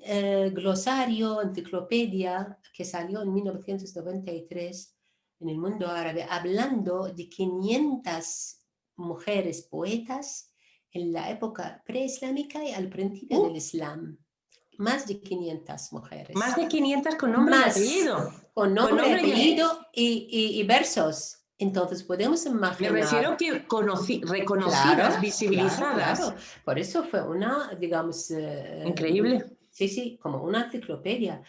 glosario, enciclopedia, que salió en 1993 en el mundo árabe, hablando de 500 mujeres poetas en la época preislámica y al principio del Islam. Más de 500 mujeres. Más de 500 con nombre y apellido. Con nombre y apellido y versos. Entonces podemos Me imaginar. refiero que Claro, reconocidas, claro, visibilizadas. claro. Por eso fue una, digamos, Increíble. sí, sí, como una enciclopedia.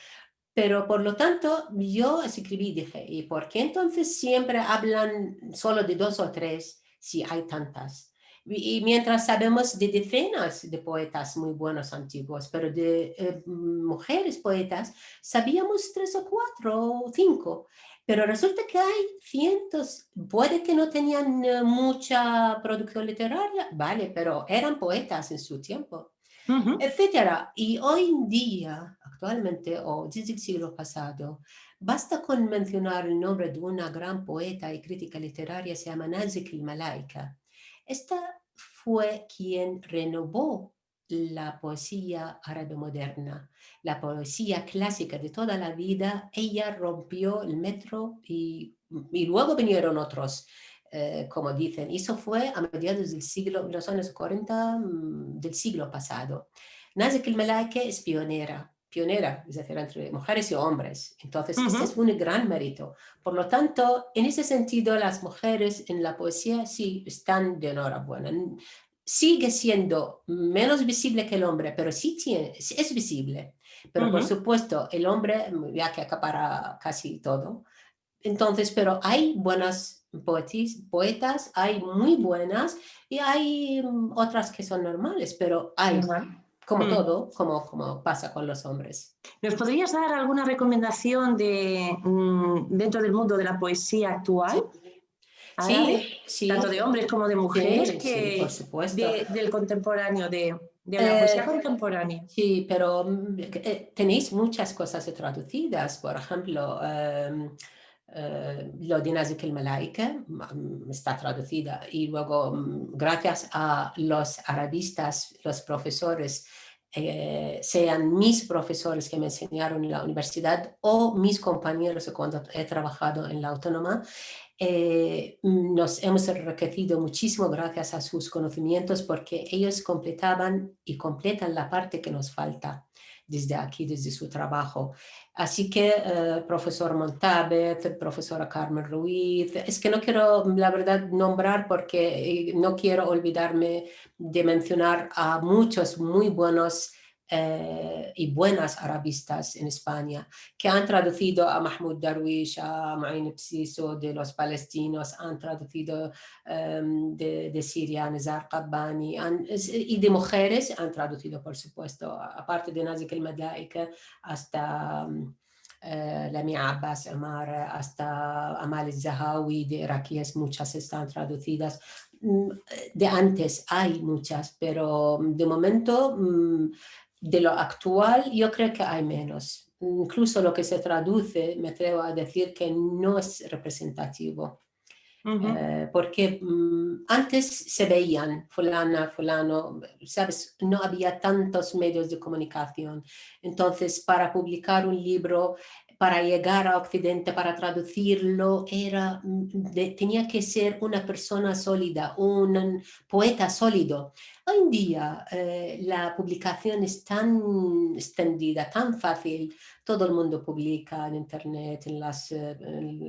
Pero por lo tanto, yo escribí, dije, ¿y por qué entonces siempre hablan solo de 2 o 3 si hay tantas? Y mientras sabemos de decenas de poetas muy buenos antiguos, pero de mujeres poetas, sabíamos 3 o 4 o 5. Pero resulta que hay cientos, puede que no tenían mucha producción literaria, vale, pero eran poetas en su tiempo, Ujú. etcétera. Y hoy en día, actualmente, o desde el siglo pasado, basta con mencionar el nombre de una gran poeta y crítica literaria, se llama Nazik el-Malaika. Esta fue quien renovó la poesía árabe moderna, la poesía clásica de toda la vida. Ella rompió el metro y luego vinieron otros, como dicen. Eso fue a mediados del siglo, los años 40 del siglo pasado. Nazik el-Malaika es pionera, es decir, entre mujeres y hombres. Entonces, este es Ujú. un gran mérito. Por lo tanto, en ese sentido, las mujeres en la poesía sí están de enhorabuena. Sigue siendo menos visible que el hombre, pero sí es visible. Pero por Ujú. supuesto, el hombre ya que acapara casi todo. Entonces, pero hay buenas poetas, hay muy buenas y hay otras que son normales, pero hay, Normal. como Mm. todo, como pasa con los hombres. ¿Nos podrías dar alguna recomendación dentro del mundo de la poesía Sí, actual árabe, sí, tanto de sí, hombres como de mujeres, sí, sí, por supuesto. del contemporáneo, de la poesía Eh, contemporánea? sí, pero tenéis muchas cosas traducidas, por ejemplo, lo de Nazik el-Malaika está traducida y luego gracias a los arabistas, los profesores, sean mis profesores que me enseñaron en la universidad o mis compañeros cuando he trabajado en la autónoma, nos hemos enriquecido muchísimo gracias a sus conocimientos porque ellos completaban y completan la parte que nos falta desde aquí, desde su trabajo. Así que, profesor Montabet, profesora Carmen Ruiz, es que no quiero, la verdad, nombrar porque no quiero olvidarme de mencionar a muchos muy buenos y buenas arabistas en España que han traducido a Mahmoud Darwish, a Ma'in Bsiso de los palestinos, han traducido de Siria a Nizar Qabbani, y de mujeres han traducido, por supuesto, aparte de Nazik el-Malaika, hasta Lamia Abbas Amar, hasta Amal Zahawi, de iraquíes, muchas están traducidas. De antes hay muchas, pero de momento, de lo actual, yo creo que hay menos. Incluso lo que se traduce, me atrevo a decir que no es representativo. Ujú. Porque antes se veían fulana, fulano, ¿sabes? No había tantos medios de comunicación. Entonces, para publicar un libro, para llegar a Occidente, para traducirlo, tenía que ser una persona sólida, un poeta sólido. Hoy en día, la publicación es tan extendida, tan fácil. Todo el mundo publica en Internet, en las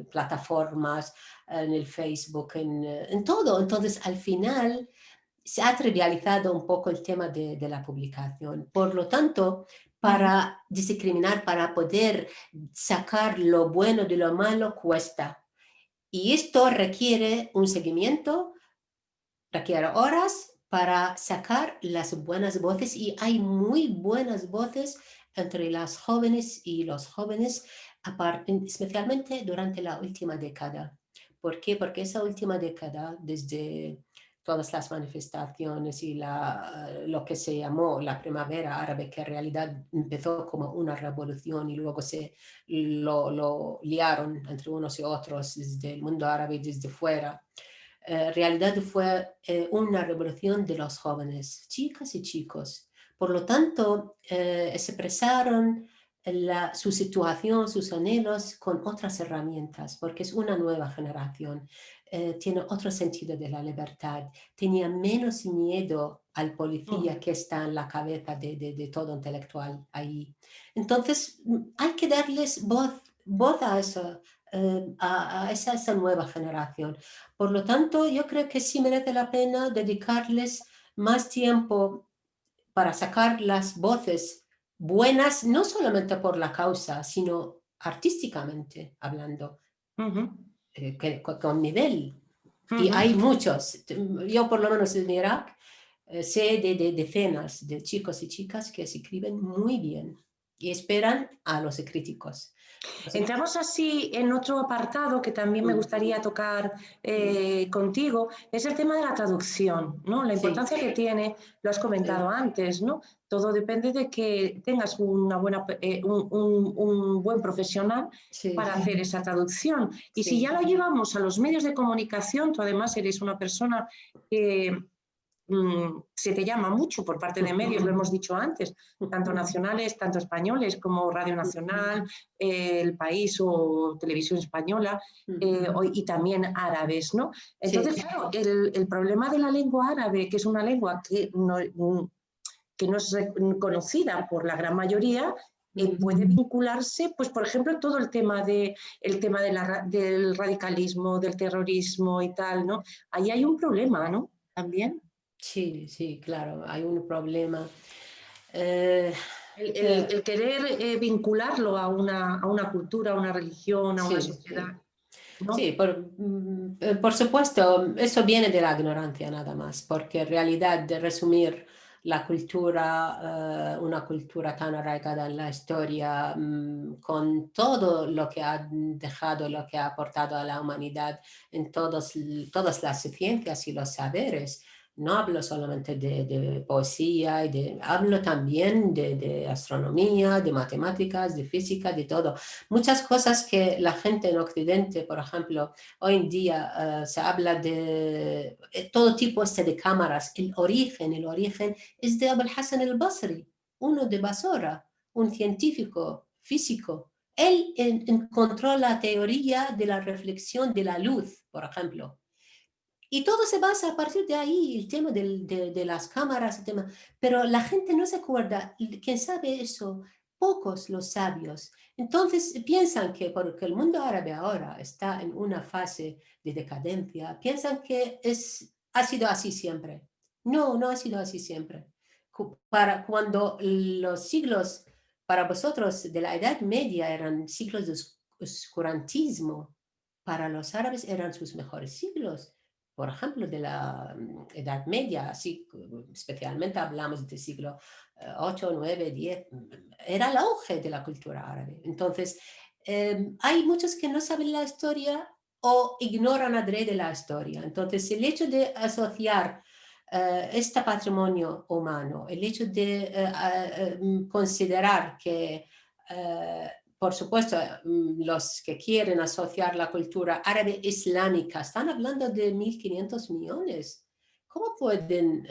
plataformas, en el Facebook, en todo. Entonces, al final, se ha trivializado un poco el tema de la publicación. Por lo tanto, Ujú. para discriminar, para poder sacar lo bueno de lo malo, cuesta. Y esto requiere un seguimiento, requiere horas para sacar las buenas voces y hay muy buenas voces entre las jóvenes y los jóvenes, especialmente durante la última década. ¿Por qué? Porque esa última década, desde todas las manifestaciones y lo que se llamó la primavera árabe, que en realidad empezó como una revolución y luego se lo liaron entre unos y otros desde el mundo árabe y desde fuera, realidad fue una revolución de los jóvenes, chicas y chicos. Por lo tanto, expresaron su situación, sus anhelos con otras herramientas, porque es una nueva generación, tiene otro sentido de la libertad, tenía menos miedo al policía Ujú. que está en la cabeza de todo intelectual ahí. Entonces, hay que darles voz a eso, a esa nueva generación. Por lo tanto, yo creo que sí merece la pena dedicarles más tiempo para sacar las voces buenas, no solamente por la causa, sino artísticamente hablando, con nivel. Y hay muchos. Yo por lo menos en Irak sé de decenas de chicos y chicas que escriben muy bien y esperan a los críticos. Entramos así en otro apartado que también me gustaría tocar contigo, es el tema de la traducción, ¿no? La importancia que tiene, lo has comentado antes, ¿no? Todo depende de que tengas una buena, un buen profesional para hacer esa traducción. Y si ya lo llevamos a los medios de comunicación, tú además eres una persona que se te llama mucho por parte de medios, lo hemos dicho antes, tanto nacionales, tanto españoles como Radio Nacional, El País o Televisión Española, y también árabes, ¿no? Entonces, claro, el problema de la lengua árabe, que es una lengua que no es conocida por la gran mayoría, puede vincularse, pues por ejemplo, todo el tema del radicalismo, del terrorismo y tal, ¿no? Ahí hay un problema, ¿no? También. Sí, sí, claro, hay un problema. El querer vincularlo a una cultura, a una religión, a una sociedad. ¿No? Sí, por supuesto, eso viene de la ignorancia nada más, porque en realidad de resumir la cultura, una cultura tan arraigada en la historia, con todo lo que ha dejado, lo que ha aportado a la humanidad en todas las ciencias y los saberes. No hablo solamente de poesía, hablo también de astronomía, de matemáticas, de física, de todo. Muchas cosas que la gente en Occidente, por ejemplo, hoy en día se habla de todo tipo de cámaras. El origen es de Abul Hassan al-Basri, uno de Basora, un científico físico. Él encontró la teoría de la reflexión de la luz, por ejemplo. Y todo se basa a partir de ahí, el tema de las cámaras, el tema. Pero la gente no se acuerda. ¿Quién sabe eso? Pocos los sabios. Entonces piensan que porque el mundo árabe ahora está en una fase de decadencia, piensan que ha sido así siempre. No, no ha sido así siempre. Para cuando los siglos para vosotros de la Edad Media eran siglos de oscurantismo, para los árabes eran sus mejores siglos. Por ejemplo, de la Edad Media, así, especialmente hablamos del siglo 8, 9, 10, era el auge de la cultura árabe. Entonces, hay muchos que no saben la historia o ignoran adrede la historia. Entonces, el hecho de asociar este patrimonio humano, el hecho de considerar que por supuesto, los que quieren asociar la cultura árabe islámica están hablando de 1.500 millones. ¿Cómo pueden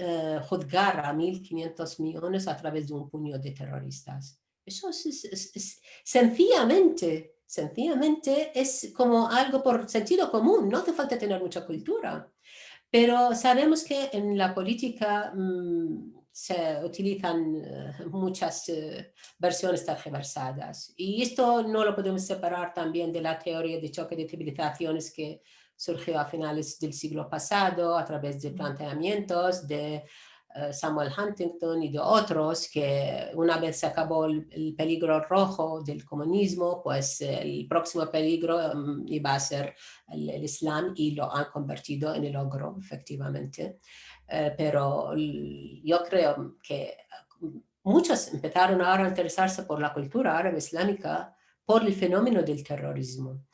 juzgar a 1.500 millones a través de un puño de terroristas? Eso es sencillamente es como algo por sentido común, no hace falta tener mucha cultura. Pero sabemos que en la política se utilizan muchas versiones tergiversadas. Y esto no lo podemos separar también de la teoría de choque de civilizaciones que surgió a finales del siglo pasado a través de planteamientos de Samuel Huntington y de otros, que una vez se acabó el peligro rojo del comunismo, pues el próximo peligro iba a ser el Islam, y lo han convertido en el ogro, efectivamente. Pero yo creo que muchos empezaron ahora a interesarse por la cultura árabe islámica por el fenómeno del terrorismo.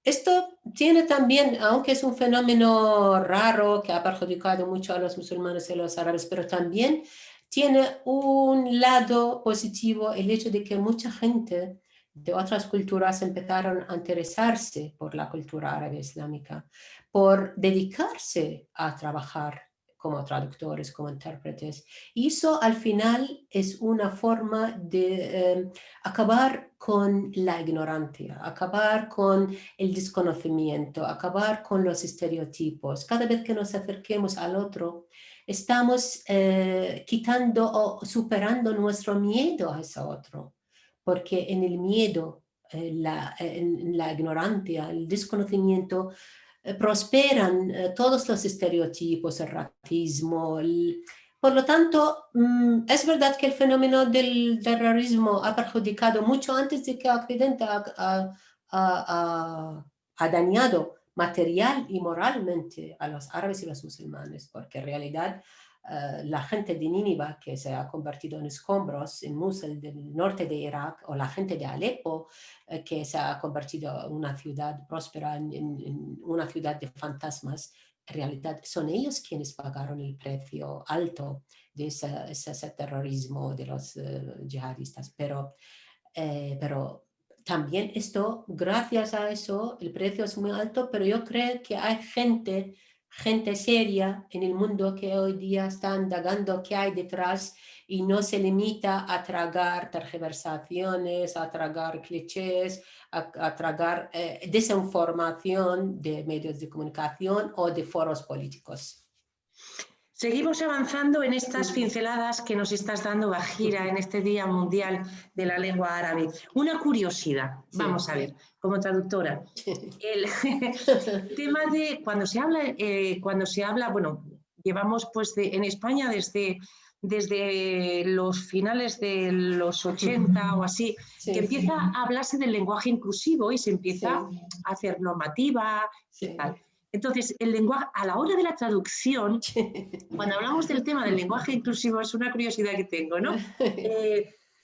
Esto tiene también, aunque es un fenómeno raro que ha perjudicado mucho a los musulmanes y a los árabes, pero también tiene un lado positivo, el hecho de que mucha gente de otras culturas empezaron a interesarse por la cultura árabe islámica, por dedicarse a trabajar como traductores, como intérpretes. Y eso al final es una forma de acabar con la ignorancia, acabar con el desconocimiento, acabar con los estereotipos. Cada vez que nos acerquemos al otro, estamos quitando o superando nuestro miedo a ese otro, porque en el miedo la ignorancia, el desconocimiento, prosperan todos los estereotipos, el racismo. Por lo tanto, es verdad que el fenómeno del terrorismo ha perjudicado mucho antes de que Occidente ha dañado material y moralmente a los árabes y los musulmanes, porque en realidad la gente de Nínive, que se ha convertido en escombros en Mosul del norte de Irak, o la gente de Alepo, que se ha convertido en una ciudad próspera, en una ciudad de fantasmas, en realidad son ellos quienes pagaron el precio alto de ese terrorismo de los yihadistas. Pero también esto, gracias a eso, el precio es muy alto, pero yo creo que hay gente seria en el mundo que hoy día está indagando qué hay detrás y no se limita a tragar tergiversaciones, a tragar clichés, a tragar desinformación de medios de comunicación o de foros políticos. Seguimos avanzando en estas pinceladas que nos estás dando, Bajira, en este Día Mundial de la Lengua Árabe. Una curiosidad, vamos a ver, como traductora. El tema de cuando se habla, bueno, llevamos pues en España desde los finales de los 80 o así, que empieza a hablarse del lenguaje inclusivo y se empieza a hacer normativa y tal. Entonces, el lenguaje, a la hora de la traducción, cuando hablamos del tema del lenguaje inclusivo, es una curiosidad que tengo, ¿no?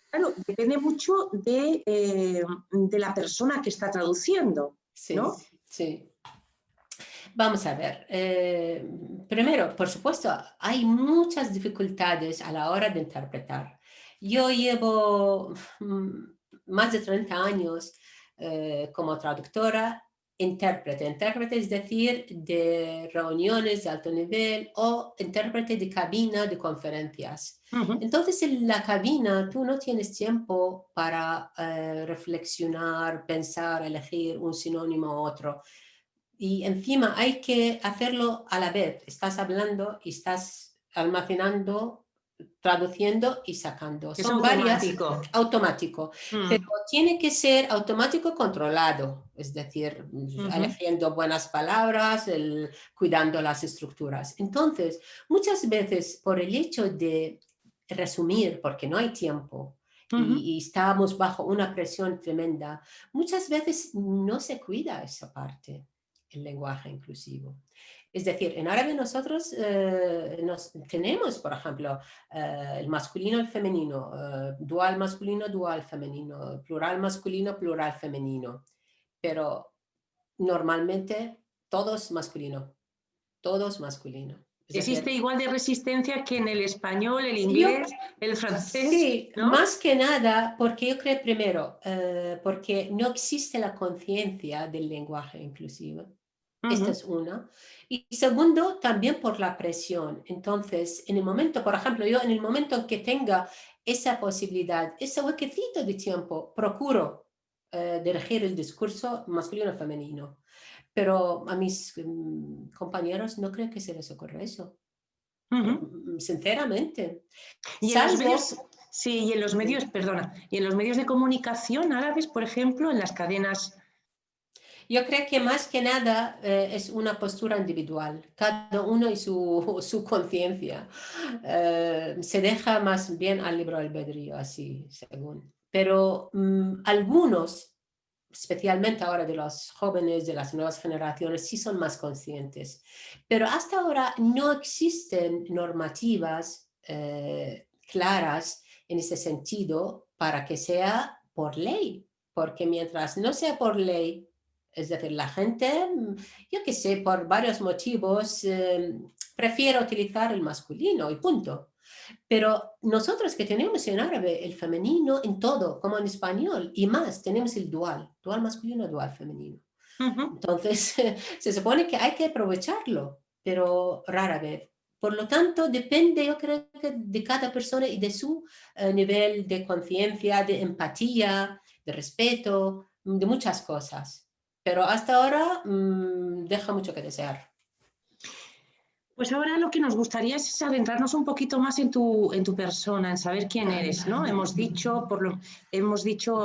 Claro, depende mucho de la persona que está traduciendo, ¿no? Sí. Vamos a ver. Primero, por supuesto, hay muchas dificultades a la hora de interpretar. Yo llevo más de 30 años como traductora, intérprete, es decir, de reuniones de alto nivel o intérprete de cabina de conferencias. Entonces, en la cabina tú no tienes tiempo para reflexionar, pensar, elegir un sinónimo u otro. Y encima hay que hacerlo a la vez. Estás hablando y estás almacenando, traduciendo y sacando. Es Son automático. Automático. Pero tiene que ser automático controlado, es decir, eligiendo buenas palabras, cuidando las estructuras. Entonces, muchas veces por el hecho de resumir, porque no hay tiempo, y estamos bajo una presión tremenda, muchas veces no se cuida esa parte, el lenguaje inclusivo. Es decir, en árabe nosotros tenemos, por ejemplo, el masculino y el femenino, dual masculino, dual femenino, plural masculino, plural femenino, pero normalmente todos masculino, todos masculino. ¿Existe igual de resistencia que en el español, el inglés, el francés? Sí, ¿no? Más que nada porque yo creo primero, porque no existe la conciencia del lenguaje inclusivo. Esta es una. Y segundo, también por la presión. Entonces, en el momento, por ejemplo, yo en el momento en que tenga esa posibilidad, ese huequecito de tiempo, procuro dirigir el discurso masculino o femenino. Pero a mis compañeros no creo que se les ocurra eso. Sinceramente. Y en los medios, sí, y en los medios, perdona, y en los medios de comunicación árabes, por ejemplo, en las cadenas. Yo creo que más que nada es una postura individual, cada uno y su conciencia. Se deja más bien al libre albedrío, así, según. Pero algunos, especialmente ahora de los jóvenes, de las nuevas generaciones, sí son más conscientes. Pero hasta ahora no existen normativas claras en ese sentido para que sea por ley, porque mientras no sea por ley, es decir, la gente, yo qué sé, por varios motivos, prefiere utilizar el masculino y punto. Pero nosotros que tenemos en árabe el femenino en todo, como en español, y más, tenemos el dual masculino, dual femenino. Entonces, se supone que hay que aprovecharlo, pero rara vez. Por lo tanto, depende, yo creo, de cada persona y de su nivel de conciencia, de empatía, de respeto, de muchas cosas. Pero hasta ahora deja mucho que desear. Pues ahora lo que nos gustaría es adentrarnos un poquito más en tu persona, en saber quién eres, ¿no? Hemos dicho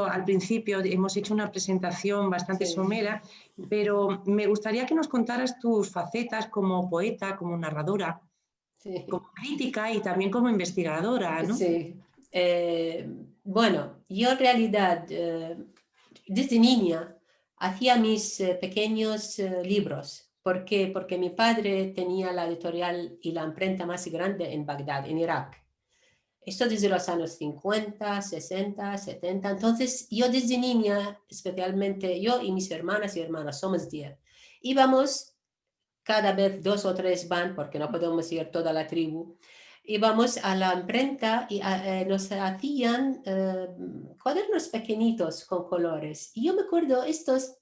al principio, hemos hecho una presentación bastante Sí, somera, pero me gustaría que nos contaras tus facetas como poeta, como narradora, sí, como crítica y también como investigadora, ¿no? sí. Bueno, yo en realidad desde niña hacía mis pequeños libros. ¿Por qué? Porque mi padre tenía la editorial y la imprenta más grande en Bagdad, en Irak. Esto desde los años 50, 60, 70. Entonces, yo desde niña, especialmente yo y mis hermanas y hermanas, somos 10, íbamos cada vez 2 o 3 van, porque no podemos ir toda la tribu, íbamos a la imprenta y nos hacían cuadernos pequeñitos con colores. Y yo me acuerdo estos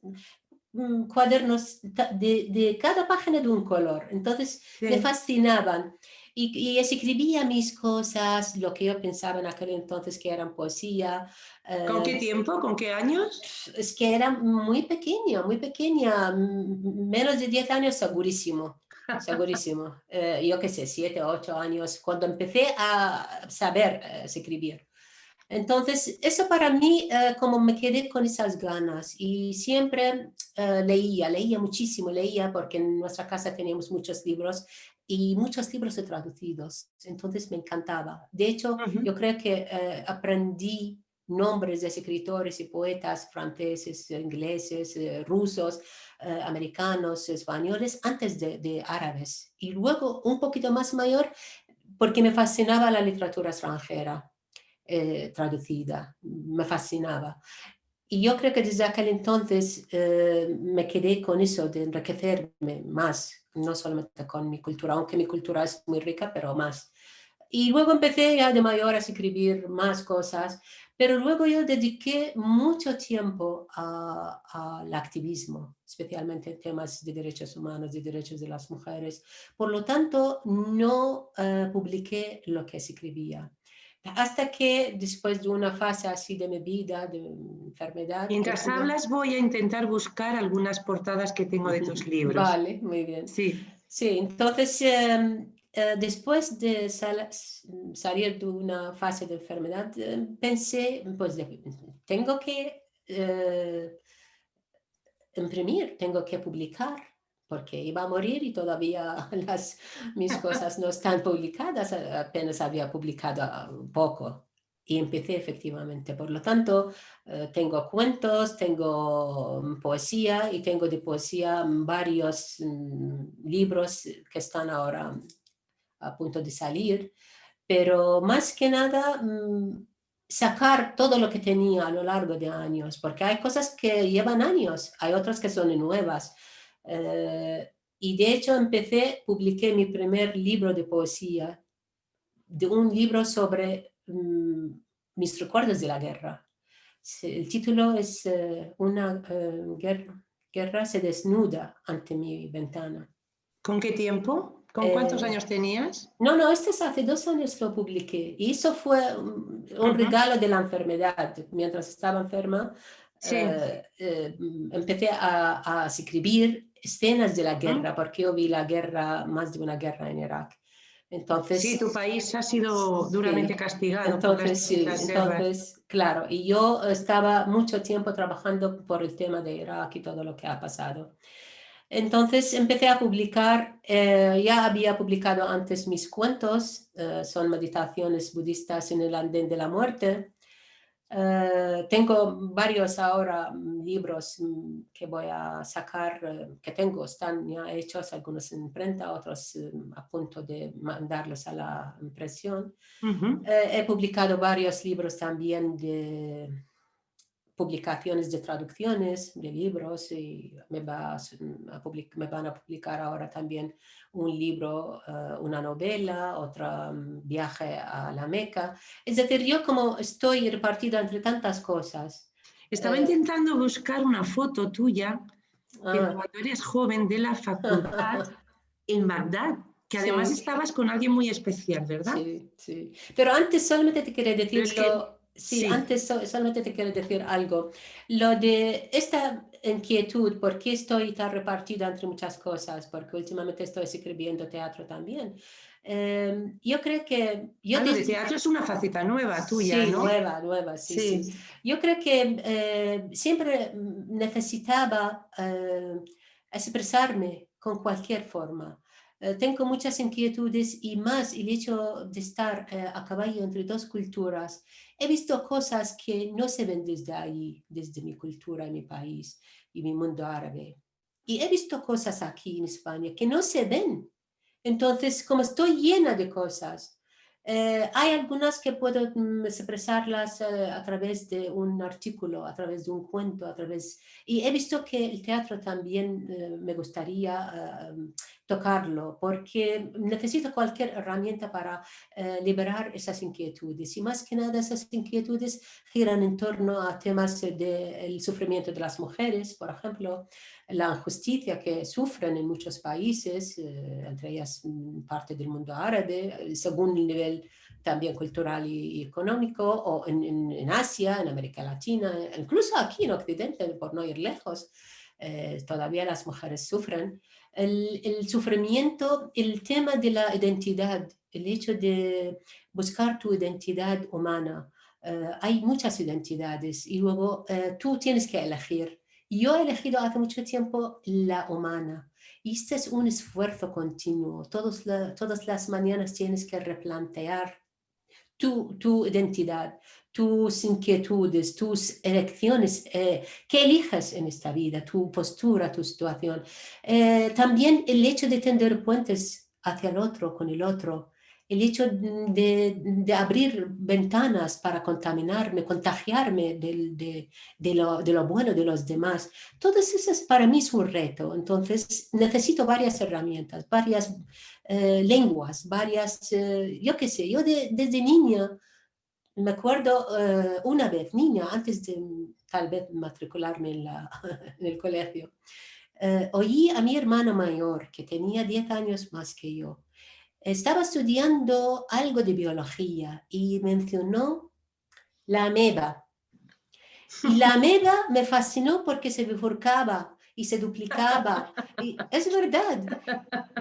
cuadernos de cada página de un color. Entonces me Sí. fascinaban. Y escribía mis cosas, lo que yo pensaba en aquel entonces que eran poesía. ¿Con qué eh, tiempo? ¿Con qué años? es que era muy pequeña, menos de 10 años segurísimo, segurísimo. Yo qué sé, 7 o 8 años, cuando empecé a saber escribir. Entonces, eso para mí, como me quedé con esas ganas y siempre leía muchísimo, leía porque en nuestra casa teníamos muchos libros y muchos libros traducidos. Entonces me encantaba. De hecho, Ujú. yo creo que aprendí nombres de escritores y poetas franceses, ingleses, rusos, americanos, españoles, antes de árabes. Y luego, un poquito más mayor, porque me fascinaba la literatura extranjera traducida, me fascinaba. Y yo creo que desde aquel entonces me quedé con eso de enriquecerme más, no solamente con mi cultura, aunque mi cultura es muy rica, pero más. Y luego empecé ya de mayor a escribir más cosas, pero luego yo dediqué mucho tiempo al activismo, especialmente en temas de derechos humanos, de derechos de las mujeres. Por lo tanto, no publiqué lo que escribía. Hasta que después de una fase así de mi vida, de enfermedad que Mientras tuve, hablas, voy a intentar buscar algunas portadas que tengo de tus libros. vale, muy bien. Sí. Sí, entonces después de salir de una fase de enfermedad, pensé, pues tengo que imprimir, tengo que publicar, porque iba a morir y todavía mis cosas no están publicadas, apenas había publicado poco. Y empecé efectivamente. Por lo tanto, tengo cuentos, tengo poesía y tengo de poesía varios libros que están ahora a punto de salir, pero más que nada sacar todo lo que tenía a lo largo de años, porque hay cosas que llevan años, hay otras que son nuevas. Y de hecho publiqué mi primer libro de poesía, de un libro sobre mis recuerdos de la guerra. El título es Una guerra se desnuda ante mi ventana. ¿Con qué tiempo? ¿Con cuántos Eh, años tenías? no, este es hace 2 años lo publiqué y eso fue un Ujú. regalo de la enfermedad. Mientras estaba enferma, Sí. empecé a escribir escenas de la ¿Mm? guerra, porque yo vi la guerra, más de una guerra en Irak. Sí, tu Entonces, país ha sido duramente sí, castigado por las sí, distintas guerras. entonces, claro, y yo estaba mucho tiempo trabajando por el tema de Irak y todo lo que ha pasado. Entonces empecé a publicar, ya había publicado antes mis cuentos, son meditaciones budistas en el andén de la muerte. Tengo varios ahora libros que voy a sacar, que tengo, están ya hechos, algunos en imprenta, otros a punto de mandarlos a la impresión. Ujú. He publicado varios libros también de publicaciones de traducciones de libros y me van a publicar ahora también un libro, una novela, otro viaje a la Meca. Es decir, yo como estoy repartida entre tantas cosas. Estaba eh, intentando buscar una foto tuya de ah, cuando eres joven de la facultad en Bagdad, que además sí. estabas con alguien muy especial, ¿verdad? Sí, sí. Pero antes solamente te quería Pero es que, decirlo, sí, sí, antes solamente te quiero decir algo. Lo de esta inquietud, ¿por qué estoy tan repartida entre muchas cosas? Porque últimamente estoy escribiendo teatro también. Yo creo que... Lo de teatro es una faceta nueva tuya, Sí, ¿no? nueva, sí, Sí. sí. Yo creo que siempre necesitaba expresarme con cualquier forma. Tengo muchas inquietudes y más el hecho de estar a caballo entre dos culturas. He visto cosas que no se ven desde ahí, desde mi cultura, mi país y mi mundo árabe. Y he visto cosas aquí en España que no se ven. Entonces, como estoy llena de cosas, hay algunas que puedo expresarlas a través de un artículo, a través de un cuento, a través... Y he visto que el teatro también me gustaría tocarlo, porque necesito cualquier herramienta para liberar esas inquietudes. Y más que nada esas inquietudes giran en torno a temas del sufrimiento de las mujeres, por ejemplo, la injusticia que sufren en muchos países, entre ellas parte del mundo árabe, según el nivel también cultural y económico, o en Asia, en América Latina, incluso aquí en Occidente, por no ir lejos, todavía las mujeres sufren. El sufrimiento, el tema de la identidad, el hecho de buscar tu identidad humana. Hay muchas identidades y luego tú tienes que elegir. Yo he elegido hace mucho tiempo la humana y este es un esfuerzo continuo. Todas las mañanas tienes que replantear tu identidad, tus inquietudes, tus elecciones, qué eliges en esta vida, tu postura, tu situación. También el hecho de tender puentes hacia el otro, con el otro, el hecho de abrir ventanas para contaminarme, contagiarme de lo bueno de los demás. Todo eso para mí es un reto. Entonces necesito varias herramientas, varias lenguas, varias, yo qué sé, yo desde niña, me acuerdo una vez, niña, antes de tal vez matricularme en el colegio, oí a mi hermano mayor, que tenía 10 años más que yo, estaba estudiando algo de biología y mencionó la ameba. Y la ameba me fascinó porque se bifurcaba y se duplicaba. Y es verdad.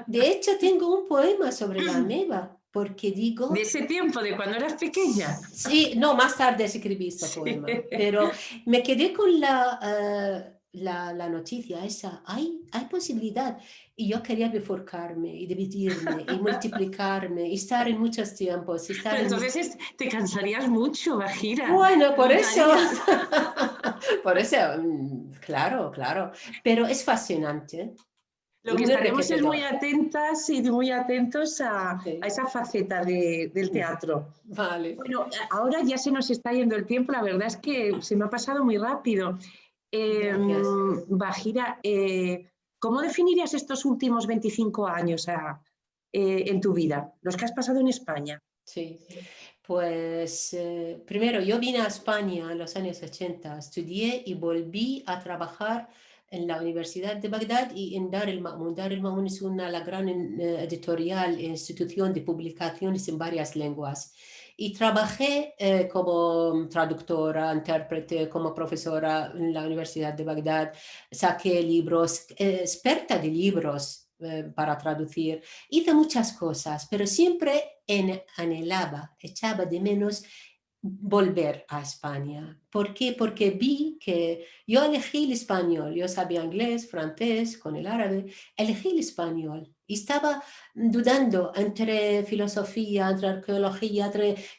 De hecho, tengo un poema sobre la ameba, porque De digo, ese tiempo, de cuando eras pequeña. sí, no, más tarde escribí este Sí. poema, pero me quedé con la noticia esa, hay posibilidad. Y yo quería bifurcarme y dividirme y multiplicarme y estar en muchos tiempos, y estar Pero en... entonces te cansarías mucho, Bajira. Bueno, Te por eso, agotarías. por eso, claro, claro, pero es fascinante Lo y que muy estaremos es muy enriquecedor. atentas y muy atentos a Sí. esa faceta del teatro. Vale. Bueno, ahora ya se nos está yendo el tiempo, la verdad es que se me ha pasado muy rápido. Gracias. Bajira, ¿cómo definirías estos últimos 25 años en tu vida, los que has pasado en España? Sí, pues primero yo vine a España en los años 80, estudié y volví a trabajar en la Universidad de Bagdad y en Dar el Ma'mun. Dar el Ma'mun es la gran editorial, institución de publicaciones en varias lenguas. Y trabajé como traductora, intérprete, como profesora en la Universidad de Bagdad. Saqué libros, experta de libros para traducir. Hice muchas cosas, pero siempre anhelaba, echaba de menos volver a España. ¿Por qué? Porque vi que yo elegí el español, yo sabía inglés, francés, con el árabe, elegí el español y estaba dudando entre filosofía, entre arqueología,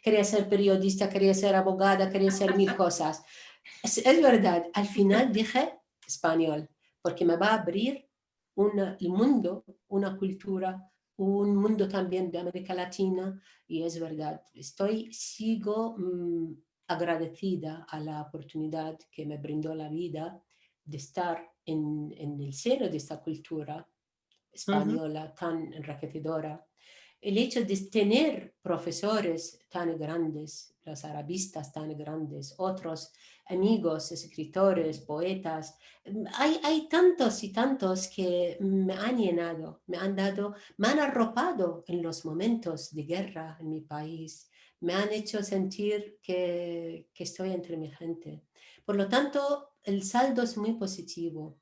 quería ser periodista, quería ser abogada, quería ser mil cosas. Es verdad, al final dije español, porque me va a abrir el mundo, una cultura, un mundo también de América Latina, y es verdad, sigo agradecida a la oportunidad que me brindó la vida de estar en el seno de esta cultura Ujú. española tan enriquecedora. El hecho de tener profesores tan grandes, los arabistas tan grandes, otros amigos, escritores, poetas, hay tantos y tantos que me han llenado, me han dado, me han arropado en los momentos de guerra en mi país, me han hecho sentir que estoy entre mi gente. Por lo tanto, el saldo es muy positivo.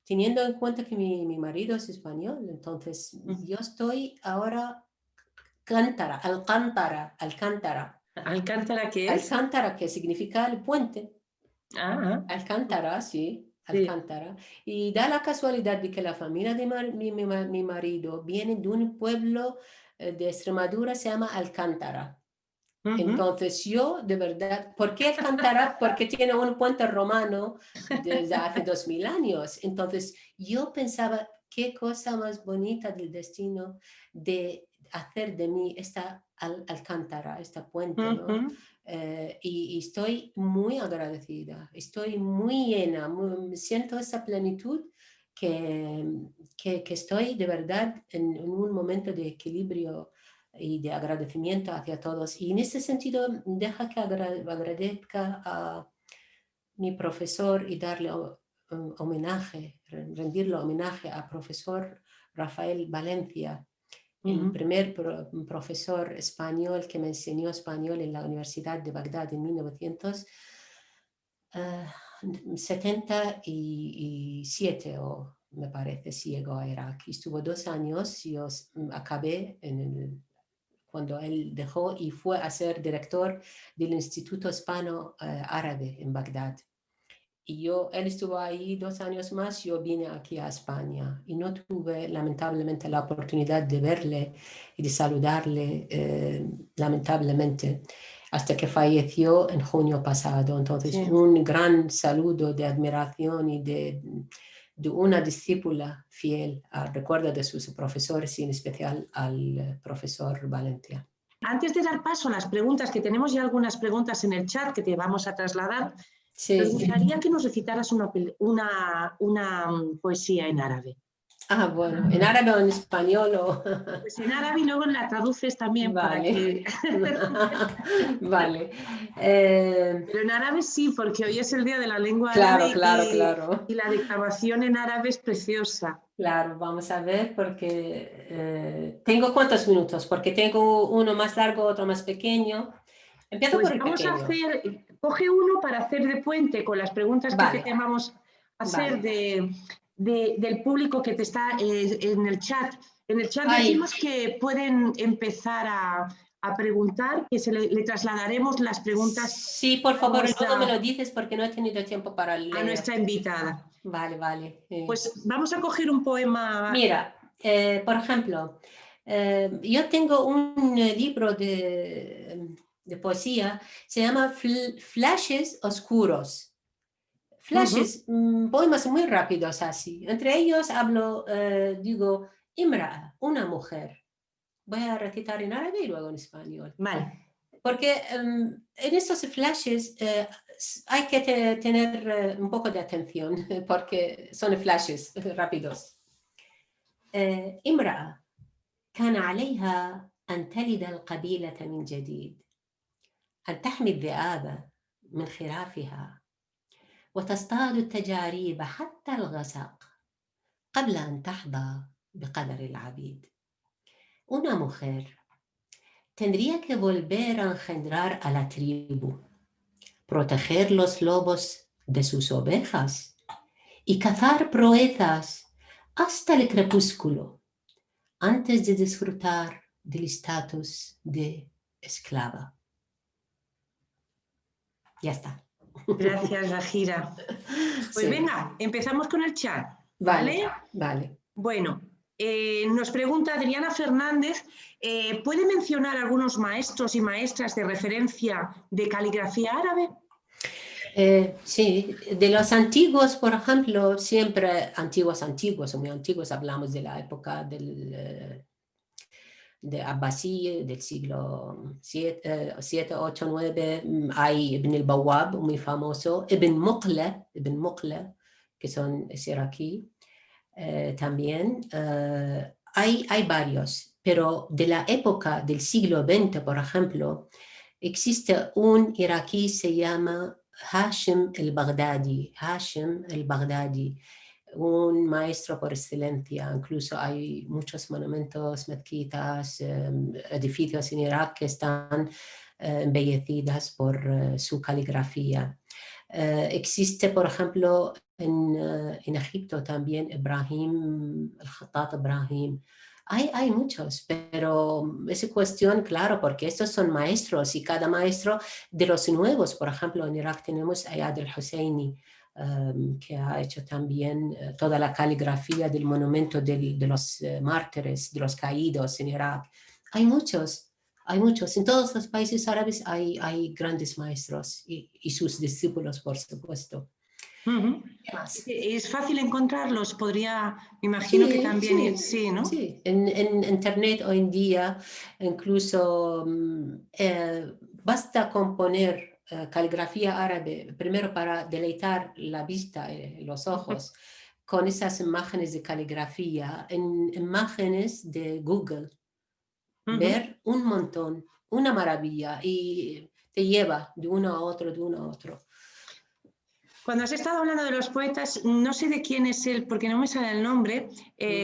Teniendo en cuenta que mi marido es español, entonces yo estoy ahora Alcántara. ¿Alcántara qué es? Alcántara, que significa el puente. Ah, Alcántara, sí, sí. Alcántara. Y da la casualidad de que la familia de mi marido viene de un pueblo de Extremadura, se llama Alcántara. Entonces yo, de verdad, ¿por qué Alcántara? Porque tiene un puente romano desde hace 2000 años. Entonces yo pensaba, qué cosa más bonita del destino de hacer de mí esta Alcántara, esta puente, ¿no? Y estoy muy agradecida, estoy muy llena, siento esa plenitud que estoy de verdad en un momento de equilibrio y de agradecimiento hacia todos. Y en ese sentido, deja que agradezca a mi profesor y darle homenaje, rendirle homenaje al profesor Rafael Valencia, el primer profesor español que me enseñó español en la Universidad de Bagdad en 1977, o me parece, si llegó a Irak. Estuvo 2 años, yo acabé cuando él dejó y fue a ser director del Instituto Hispano Árabe en Bagdad. Y él estuvo ahí 2 años más, yo vine aquí a España y no tuve lamentablemente la oportunidad de verle y de saludarle, lamentablemente, hasta que falleció en junio pasado. Entonces, Sí. un gran saludo de admiración y de una discípula fiel al recuerdo de sus profesores y en especial al profesor Valencia. Antes de dar paso a las preguntas, que tenemos ya algunas preguntas en el chat que te vamos a trasladar, Sí. nos gustaría que nos recitaras una poesía en árabe. Ah, bueno, ¿en árabe o en español? Pues en árabe y luego la traduces también para que... Vale. Pero en árabe sí, porque hoy es el Día de la Lengua Claro, Árabe claro. y la declamación en árabe es preciosa. Claro, vamos a ver porque tengo cuántos minutos, porque tengo uno más largo, otro más pequeño. Empiezo Pues por el vamos a pequeño. coge uno para hacer de puente con las preguntas que te Vale, vamos a hacer vale. del público que te está en el chat. En el chat Ay, decimos que pueden empezar a preguntar, que le trasladaremos las preguntas sí, por favor, luego me lo dices porque no he tenido tiempo para a nuestra leer. invitada. Vale. Pues vamos a coger un poema. Mira, por ejemplo, yo tengo un libro de poesía, se llama Flashes Oscuros. Flashes, poemas muy rápidos así. Entre ellos digo, Imra, una mujer. Voy a recitar en árabe y luego en español. Vale. Porque en estos flashes hay que tener un poco de atención porque son flashes rápidos. امرأة كان عليها أن تلد القبيلة من جديد، أن تحمي الذئاب من خرافها وتصطاد التجاريب حتى الغساق قبل أن تحظى بقدر العبيد. Una mujer tendría que volver a engendrar a la tribu, proteger los lobos de sus ovejas y cazar proezas hasta el crepúsculo antes de disfrutar del estatus de esclava. Ya está. Gracias, Rajira. Pues Sí. venga, empezamos con el chat. Vale. Bueno, nos pregunta Adriana Fernández, ¿puede mencionar algunos maestros y maestras de referencia de caligrafía árabe? Sí, de los antiguos, por ejemplo, siempre antiguos, muy antiguos, hablamos de la época de Abbasí, del siglo 7, 8, 9, hay Ibn al-Bawwab, muy famoso, Ibn Muqla, que es iraquí, también. Hay varios, pero de la época del siglo XX, por ejemplo, existe un iraquí, se llama Hashim al-Baghdadi, un maestro por excelencia. Incluso hay muchos monumentos, mezquitas, edificios en Irak que están embellecidas por su caligrafía. Existe, por ejemplo, en Egipto también, Ibrahim, el Khatat Ibrahim. Hay muchos, pero es cuestión, claro, porque estos son maestros y cada maestro de los nuevos, por ejemplo, en Irak tenemos Ayad al-Husseini, que ha hecho también toda la caligrafía del monumento de los mártires, de los caídos en Irak. Hay muchos. Hay muchos. En todos los países árabes hay grandes maestros y sus discípulos, por supuesto. ¿Qué más? ¿Es fácil encontrarlos? Me imagino que también, sí, ¿no? Sí, en Internet hoy en día incluso basta con poner caligrafía árabe, primero para deleitar la vista, los ojos, con esas imágenes de caligrafía, en imágenes de Google. Ver un montón, una maravilla, y te lleva de uno a otro, de uno a otro. Cuando has estado hablando de los poetas, no sé de quién es él, porque no me sale el nombre.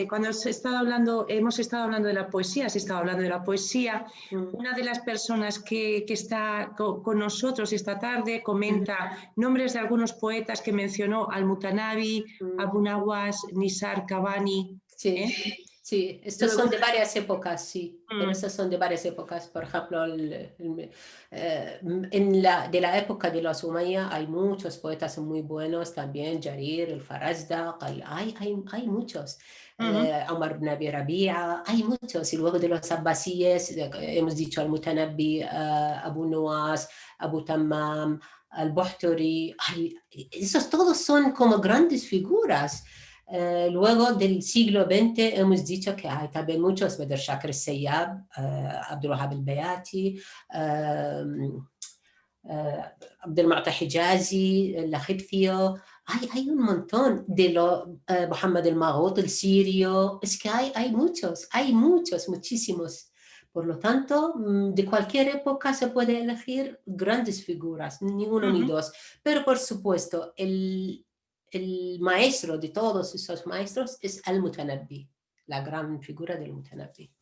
Cuando hemos estado hablando de la poesía, has estado hablando de la poesía. Una de las personas que está con nosotros esta tarde comenta nombres de algunos poetas que mencionó: Al-Mutanabi, Abu Nawas, Nisar Kabani. Sí. Sí, estos son de varias épocas, sí, pero estos son de varias épocas. Por ejemplo, de la época de los Umayya hay muchos poetas muy buenos también, Jarir, el Farazdaq, hay muchos. Omar ibn Abi Rabia, hay muchos. Y luego de los abbasíes, hemos dicho Al-Mutanabbi, Abu Nuwas, Abu Tammam, Al-Buhturi, esos todos son como grandes figuras. Luego del siglo XX hemos dicho que hay también muchos: Badr Shakr al-Sayyab, Abdul Wahab al-Bayati, Abdel Mu'ta Hijazi, el egipcio. Hay un montón de Muhammad al-Maghut, el sirio. Es que hay muchos, muchísimos. Por lo tanto, de cualquier época se puede elegir grandes figuras, ni uno ni dos. Pero por supuesto, el maestro de todos esos maestros es Al-Mutanabbi, la gran figura del Mutanabbi.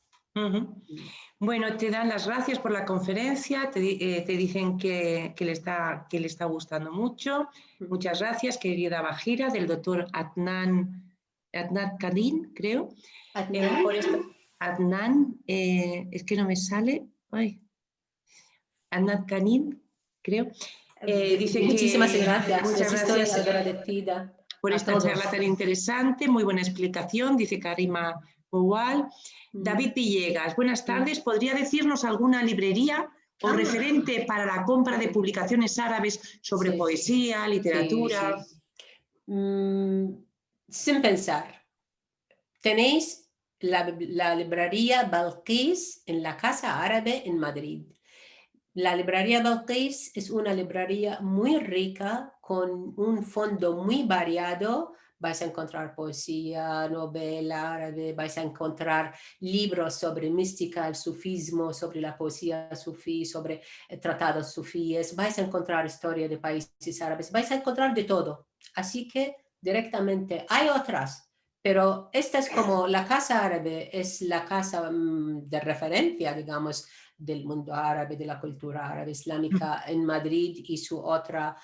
Bueno, te dan las gracias por la conferencia, te dicen que le está gustando mucho. Muchas gracias, querida Bahira, del doctor Adnan Kadin, creo. Adnan, es que no me sale. Adnan Kadin, creo. Dice muchísimas gracias. Muchas gracias, estoy agradecida por esta charla tan interesante, muy buena explicación, dice Karima Moual. David Villegas, buenas tardes. ¿Podría decirnos alguna librería o referente para la compra de publicaciones árabes sobre poesía, literatura? Sin pensar, tenéis la librería Balqis en la Casa Árabe en Madrid. La librería Balqis es una librería muy rica, con un fondo muy variado. Vais a encontrar poesía, novela árabe, vais a encontrar libros sobre mística, el sufismo, sobre la poesía sufí, sobre tratados sufíes. Vais a encontrar historia de países árabes, vais a encontrar de todo. Así que directamente hay otras, pero esta es como la Casa Árabe, es la casa de referencia, digamos, del mundo árabe, de la cultura árabe islámica en Madrid, y su otra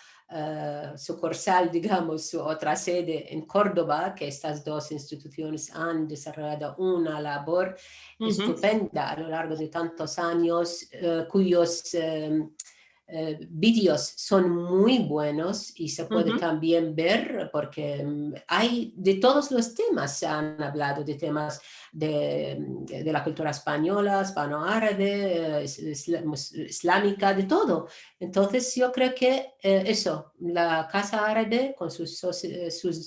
sucursal, digamos, su otra sede en Córdoba, que estas dos instituciones han desarrollado una labor estupenda a lo largo de tantos años, cuyos vídeos son muy buenos y se puede también ver, porque hay de todos los temas. Se han hablado de temas de la cultura española, hispano-árabe, islámica, de todo. Entonces yo creo que eso, la Casa Árabe con sus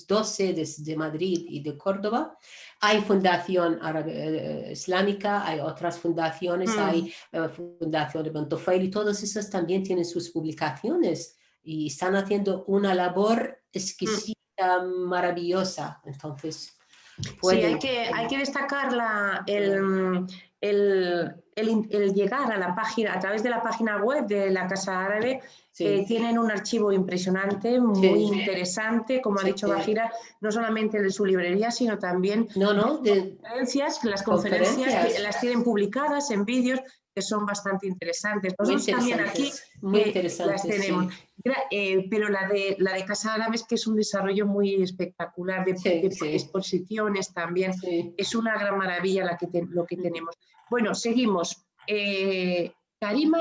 dos sedes de Madrid y de Córdoba. Hay Fundación Árabe Islámica, hay otras fundaciones, hay Fundación de Bentofail, y todos esos también tienen sus publicaciones y están haciendo una labor exquisita, maravillosa. Entonces, sí, hay que destacar el llegar a la página, a través de la página web de la Casa Árabe. Tienen un archivo impresionante, muy interesante, como ha dicho Bahira, no solamente de su librería, sino también las conferencias las tienen publicadas en vídeos que son bastante interesantes. Muy Nosotros también aquí muy interesantes, las tenemos. Sí. Pero la de Casa Árabe es que es un desarrollo muy espectacular, de exposiciones también. Sí. Es una gran maravilla lo que tenemos. Bueno, seguimos. Karima,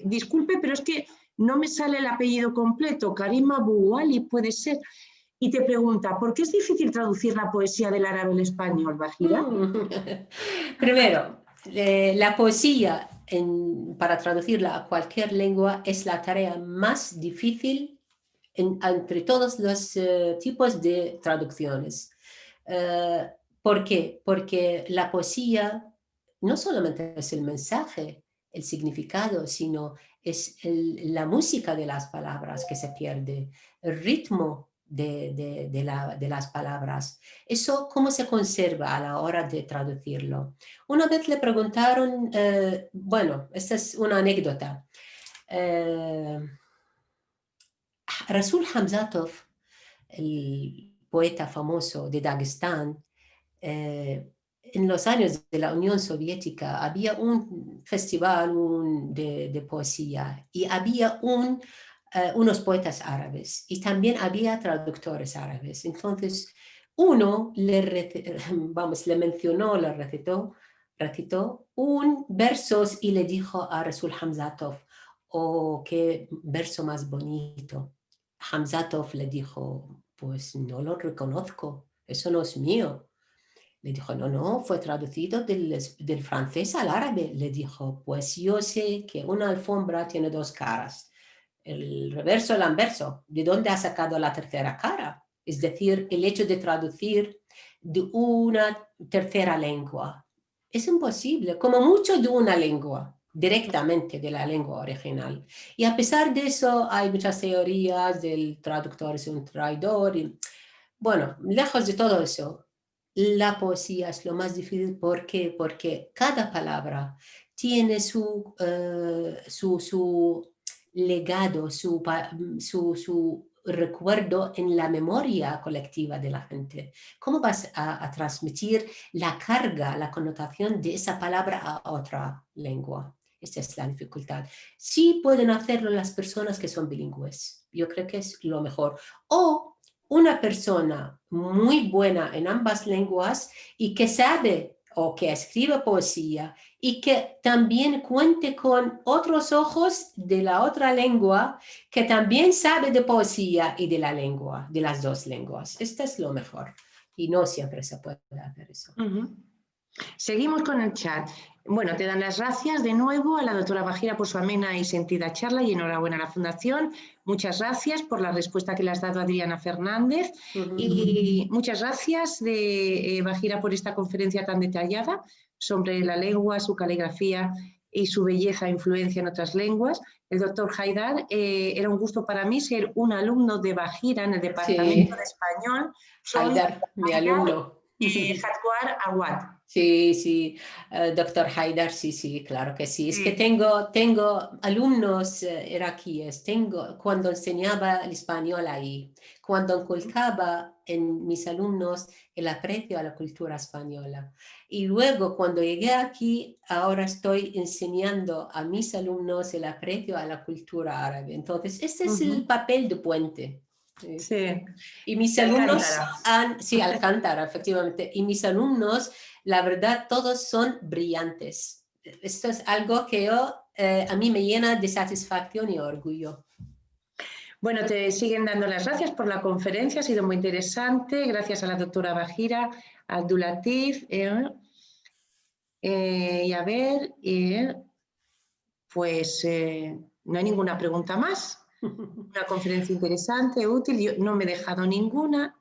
disculpe, pero es que no me sale el apellido completo. Karima Bouali puede ser. Y te pregunta, ¿por qué es difícil traducir la poesía del árabe al español, Bahira? Primero, la poesía, para traducirla a cualquier lengua, es la tarea más difícil entre todos los tipos de traducciones. ¿Por qué? Porque la poesía no solamente es el mensaje, el significado, sino es la música de las palabras que se pierde, el ritmo de las palabras. Eso, ¿cómo se conserva a la hora de traducirlo? Una vez le preguntaron, bueno, esta es una anécdota. Rasul Hamzatov, el poeta famoso de Dagestán, en los años de la Unión Soviética había un festival de poesía y había unos poetas árabes y también había traductores árabes. Entonces, uno le mencionó, le recitó un versos y le dijo a Rasul Hamzatov, oh, qué verso más bonito. Hamzatov le dijo, pues no lo reconozco, eso no es mío. Le dijo, no, fue traducido del francés al árabe. Le dijo, pues yo sé que una alfombra tiene dos caras, el reverso y el anverso. ¿De dónde ha sacado la tercera cara? Es decir, el hecho de traducir de una tercera lengua. Es imposible, como mucho de una lengua, directamente de la lengua original. Y a pesar de eso, hay muchas teorías del traductor es un traidor. Bueno, lejos de todo eso, la poesía es lo más difícil. ¿Por qué? Porque cada palabra tiene su legado, su recuerdo en la memoria colectiva de la gente. ¿Cómo vas a transmitir la carga, la connotación de esa palabra a otra lengua? Esta es la dificultad. Sí pueden hacerlo las personas que son bilingües. Yo creo que es lo mejor. O una persona muy buena en ambas lenguas y que sabe o que escribe poesía y que también cuente con otros ojos de la otra lengua que también sabe de poesía y de la lengua, de las dos lenguas. Esto es lo mejor y no siempre se puede hacer eso. Seguimos con el chat. Bueno, te dan las gracias de nuevo a la doctora Bahira por su amena y sentida charla y enhorabuena a la Fundación. Muchas gracias por la respuesta que le has dado a Adriana Fernández y muchas gracias Bahira por esta conferencia tan detallada sobre la lengua, su caligrafía y su belleza e influencia en otras lenguas. El doctor Haidar, era un gusto para mí ser un alumno de Bahira en el Departamento de Español. Haidar, mi alumno. Jatwar Awad. Sí, doctor Haidar, sí, claro que sí. Es que tengo alumnos iraquíes, cuando enseñaba el español ahí, cuando inculcaba en mis alumnos el aprecio a la cultura española. Y luego cuando llegué aquí, ahora estoy enseñando a mis alumnos el aprecio a la cultura árabe. Entonces, este es el papel de puente. Sí. Y mis alumnos Alcántara, efectivamente. Y mis alumnos, la verdad, todos son brillantes. Esto es algo que a mí me llena de satisfacción y orgullo. Bueno, te siguen dando las gracias por la conferencia, ha sido muy interesante. Gracias a la doctora Bahira, a Abdulatif. Y a ver, pues no hay ninguna pregunta más. Una conferencia interesante, útil. Yo no me he dejado ninguna.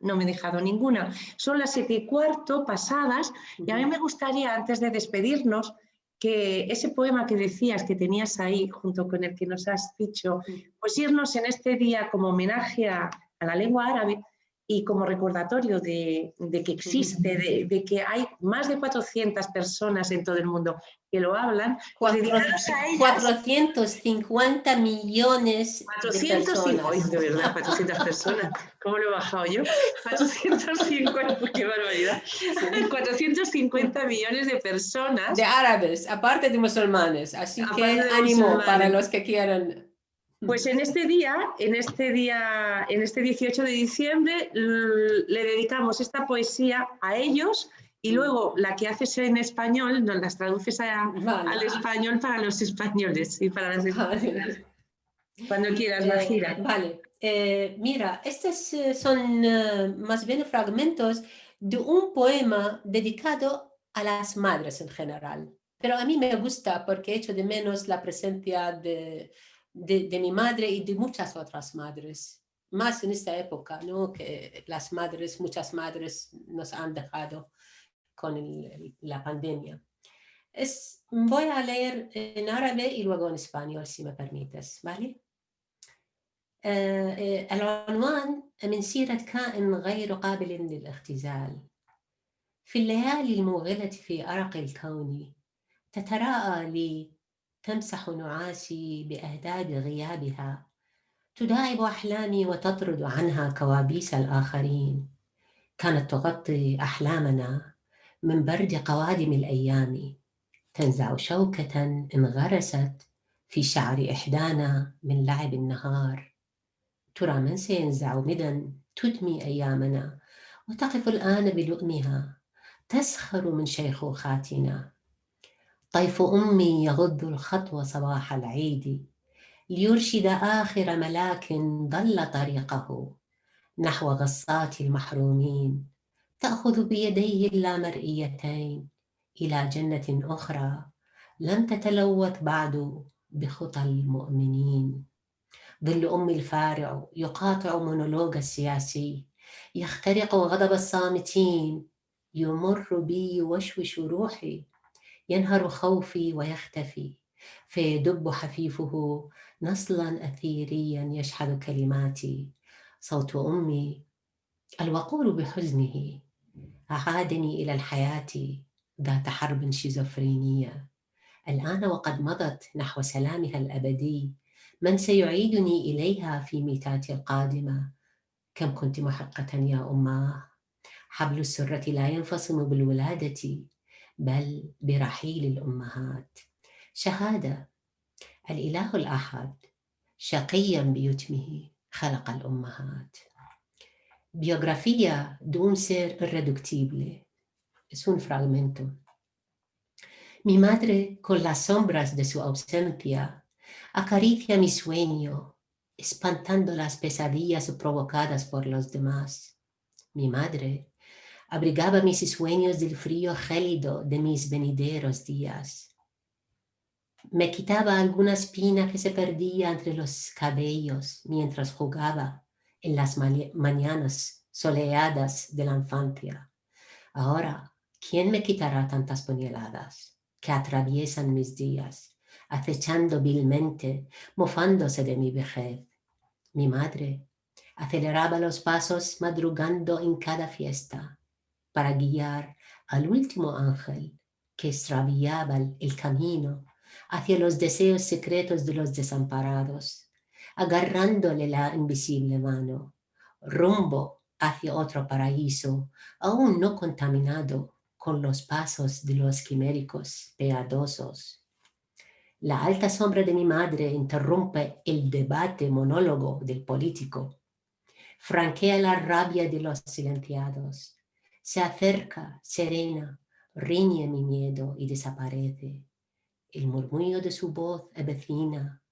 Son las 7:15 pasadas y a mí me gustaría, antes de despedirnos, que ese poema que decías que tenías ahí, junto con el que nos has dicho, pues irnos en este día como homenaje a la lengua árabe, y como recordatorio de que existe, de que hay más de 400 personas en todo el mundo que lo hablan, pues dedicaros a ellas. 450 millones de personas. Ay, de verdad, 400 personas. ¿Cómo lo he bajado yo? 450, qué barbaridad. 450 millones de personas. De árabes, aparte de musulmanes. Así que ánimo para los que quieran. Pues en este 18 de diciembre, le dedicamos esta poesía a ellos y luego la que haces en español nos las traduces al español para los españoles y para las españolas. Cuando quieras, Mahira. Vale. Mira, estos son más bien fragmentos de un poema dedicado a las madres en general. Pero a mí me gusta porque echo de menos la presencia de mi madre y de muchas otras madres. Más en esta época, ¿no? Que muchas madres nos han dejado con la pandemia. Voy a leer en árabe y luego en español, si me permites, ¿vale? العنوان من سيرة كائن غير قابل للاختزال. في الليالي الموغلة في أرق الكون تتراءى لي، تمسح نعاسي بأهداب غيابها، تداعب أحلامي وتطرد عنها كوابيس الآخرين. كانت تغطي أحلامنا من برد قوادم الأيام، تنزع شوكة انغرست في شعر إحدانا من لعب النهار. ترى من سينزع مدى تدمي أيامنا وتقف الآن بلؤمها، تسخر من شيخوخاتنا. طيف أمي يغض الخطوة صباح العيد ليرشد آخر ملاك ضل طريقه نحو غصات المحرومين، تأخذ بيديه اللامرئيتين إلى جنة أخرى لم تتلوث بعد بخطى المؤمنين. ظل أمي الفارع يقاطع مونولوج السياسي، يخترق غضب الصامتين، يمر بي يوشوش روحي، ينهر خوفي ويختفي، فيدب حفيفه نصلا أثيريا يشحذ كلماتي. صوت أمي الوقور بحزنه أعادني إلى الحياة ذات حرب شيزوفرينية. الآن وقد مضت نحو سلامها الأبدي، من سيعيدني إليها في ميتاتي القادمة؟ كم كنت محقة يا أماه. حبل السرة لا ينفصم بالولادة بل برحيل الأمهات. شهادة الإله الأحد شقيا بيتمه خلق الأمهات. Biografía de un ser irreductible. Es un fragmento. Mi madre, con las sombras de su ausencia, acaricia mi sueño, espantando las pesadillas provocadas por los demás. Mi madre abrigaba mis sueños del frío gélido de mis venideros días. Me quitaba alguna espina que se perdía entre los cabellos mientras jugaba en las mañanas soleadas de la infancia. Ahora, ¿quién me quitará tantas puñaladas que atraviesan mis días, acechando vilmente, mofándose de mi vejez? Mi madre aceleraba los pasos madrugando en cada fiesta para guiar al último ángel que extraviaba el camino hacia los deseos secretos de los desamparados, agarrándole la invisible mano, rumbo hacia otro paraíso aún no contaminado con los pasos de los quiméricos piadosos. La alta sombra de mi madre interrumpe el debate monólogo del político, franquea la rabia de los silenciados, se acerca serena, riñe mi miedo y desaparece. El murmullo de su voz avecina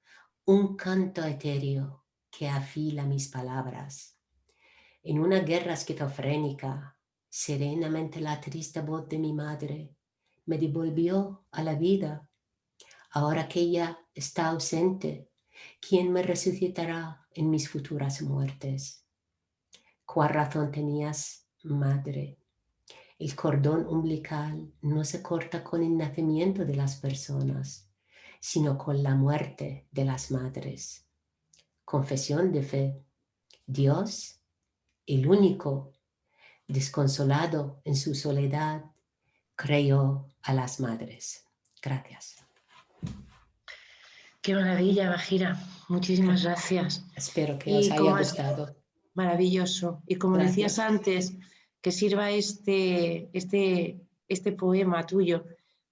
un canto etéreo que afila mis palabras. En una guerra esquizofrénica, serenamente la triste voz de mi madre me devolvió a la vida. Ahora que ella está ausente, ¿quién me resucitará en mis futuras muertes? ¿Cuál razón tenías, madre? El cordón umbilical no se corta con el nacimiento de las personas, sino con la muerte de las madres. Confesión de fe. Dios el único, desconsolado en su soledad, creyó a las madres. Gracias. Qué maravilla, Bajira. Muchísimas gracias. Espero que os haya gustado. Maravilloso. Y como decías antes, que sirva este poema tuyo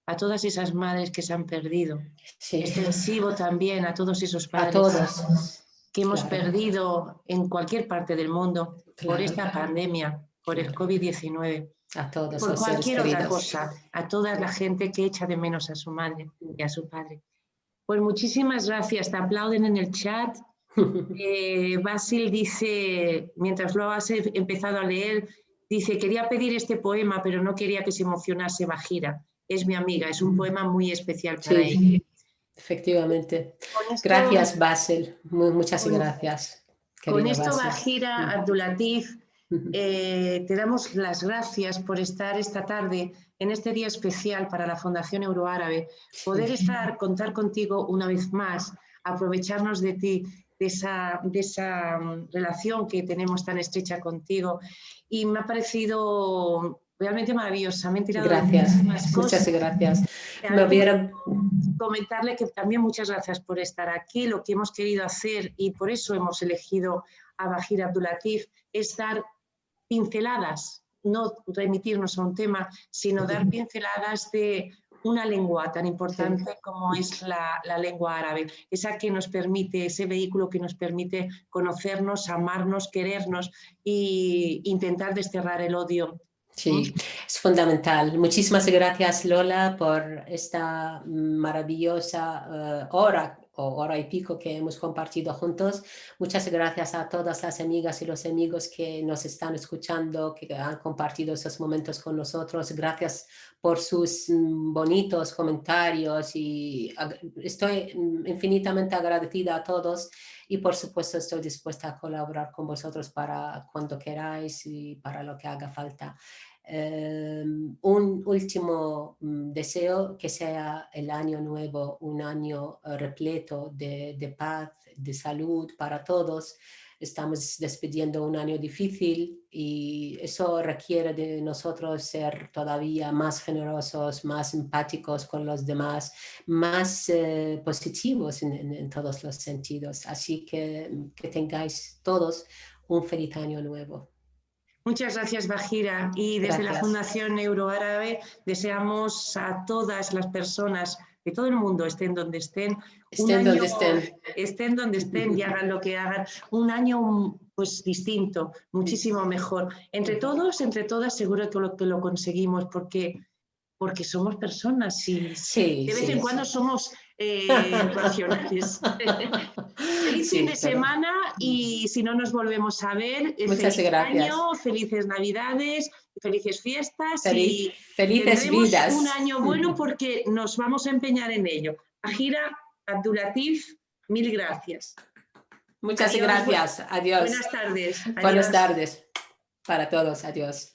a todas esas madres que se han perdido. Sí. Extensivo también a todos esos padres. A todos. Que hemos perdido en cualquier parte del mundo por esta pandemia, por el COVID-19. A todos. Por cualquier otra cosa. A toda la gente que echa de menos a su madre y a su padre. Pues muchísimas gracias. Te aplauden en el chat. Basil dice, mientras lo has empezado a leer, dice, quería pedir este poema, pero no quería que se emocionase Bajira. Es mi amiga, es un poema muy especial para ella. Efectivamente. Gracias, Basil. Muchas gracias. Con esto, Bajira Abdulatif, te damos las gracias por estar esta tarde en este día especial para la Fundación Euroárabe, poder contar contigo una vez más, aprovecharnos de ti, de esa relación que tenemos tan estrecha contigo, y me ha parecido realmente maravillosa. Me he tirado muchas gracias. Comentarle que también muchas gracias por estar aquí. Lo que hemos querido hacer, y por eso hemos elegido a Bajira Abdulatif, es dar pinceladas, no remitirnos a un tema, sino dar pinceladas de una lengua tan importante como es la lengua árabe, esa que nos permite, ese vehículo que nos permite conocernos, amarnos, querernos e intentar desterrar el odio. Sí, es fundamental. Muchísimas gracias, Lola, por esta maravillosa hora o hora y pico que hemos compartido juntos. Muchas gracias a todas las amigas y los amigos que nos están escuchando, que han compartido esos momentos con nosotros. Gracias por sus bonitos comentarios y estoy infinitamente agradecida a todos. Y por supuesto estoy dispuesta a colaborar con vosotros para cuando queráis y para lo que haga falta. Un último deseo, que sea el año nuevo un año repleto de paz, de salud para todos. Estamos despidiendo un año difícil y eso requiere de nosotros ser todavía más generosos, más empáticos con los demás, más positivos en todos los sentidos. Así que tengáis todos un feliz año nuevo. Muchas gracias, Bajira. Y desde la Fundación Euroárabe deseamos a todas las personas de todo el mundo, estén donde estén, estén donde estén y hagan lo que hagan, un año pues distinto, muchísimo mejor. Entre todos, entre todas, seguro que lo conseguimos porque somos personas y de vez en cuando somos racionales. Feliz fin de semana y si no nos volvemos a ver, feliz año, felices Navidades, felices fiestas y felices vidas. Un año bueno porque nos vamos a empeñar en ello. Bajira Abdulatif, mil gracias. Muchas gracias. Adiós. Buenas tardes. Buenas tardes para todos. Adiós.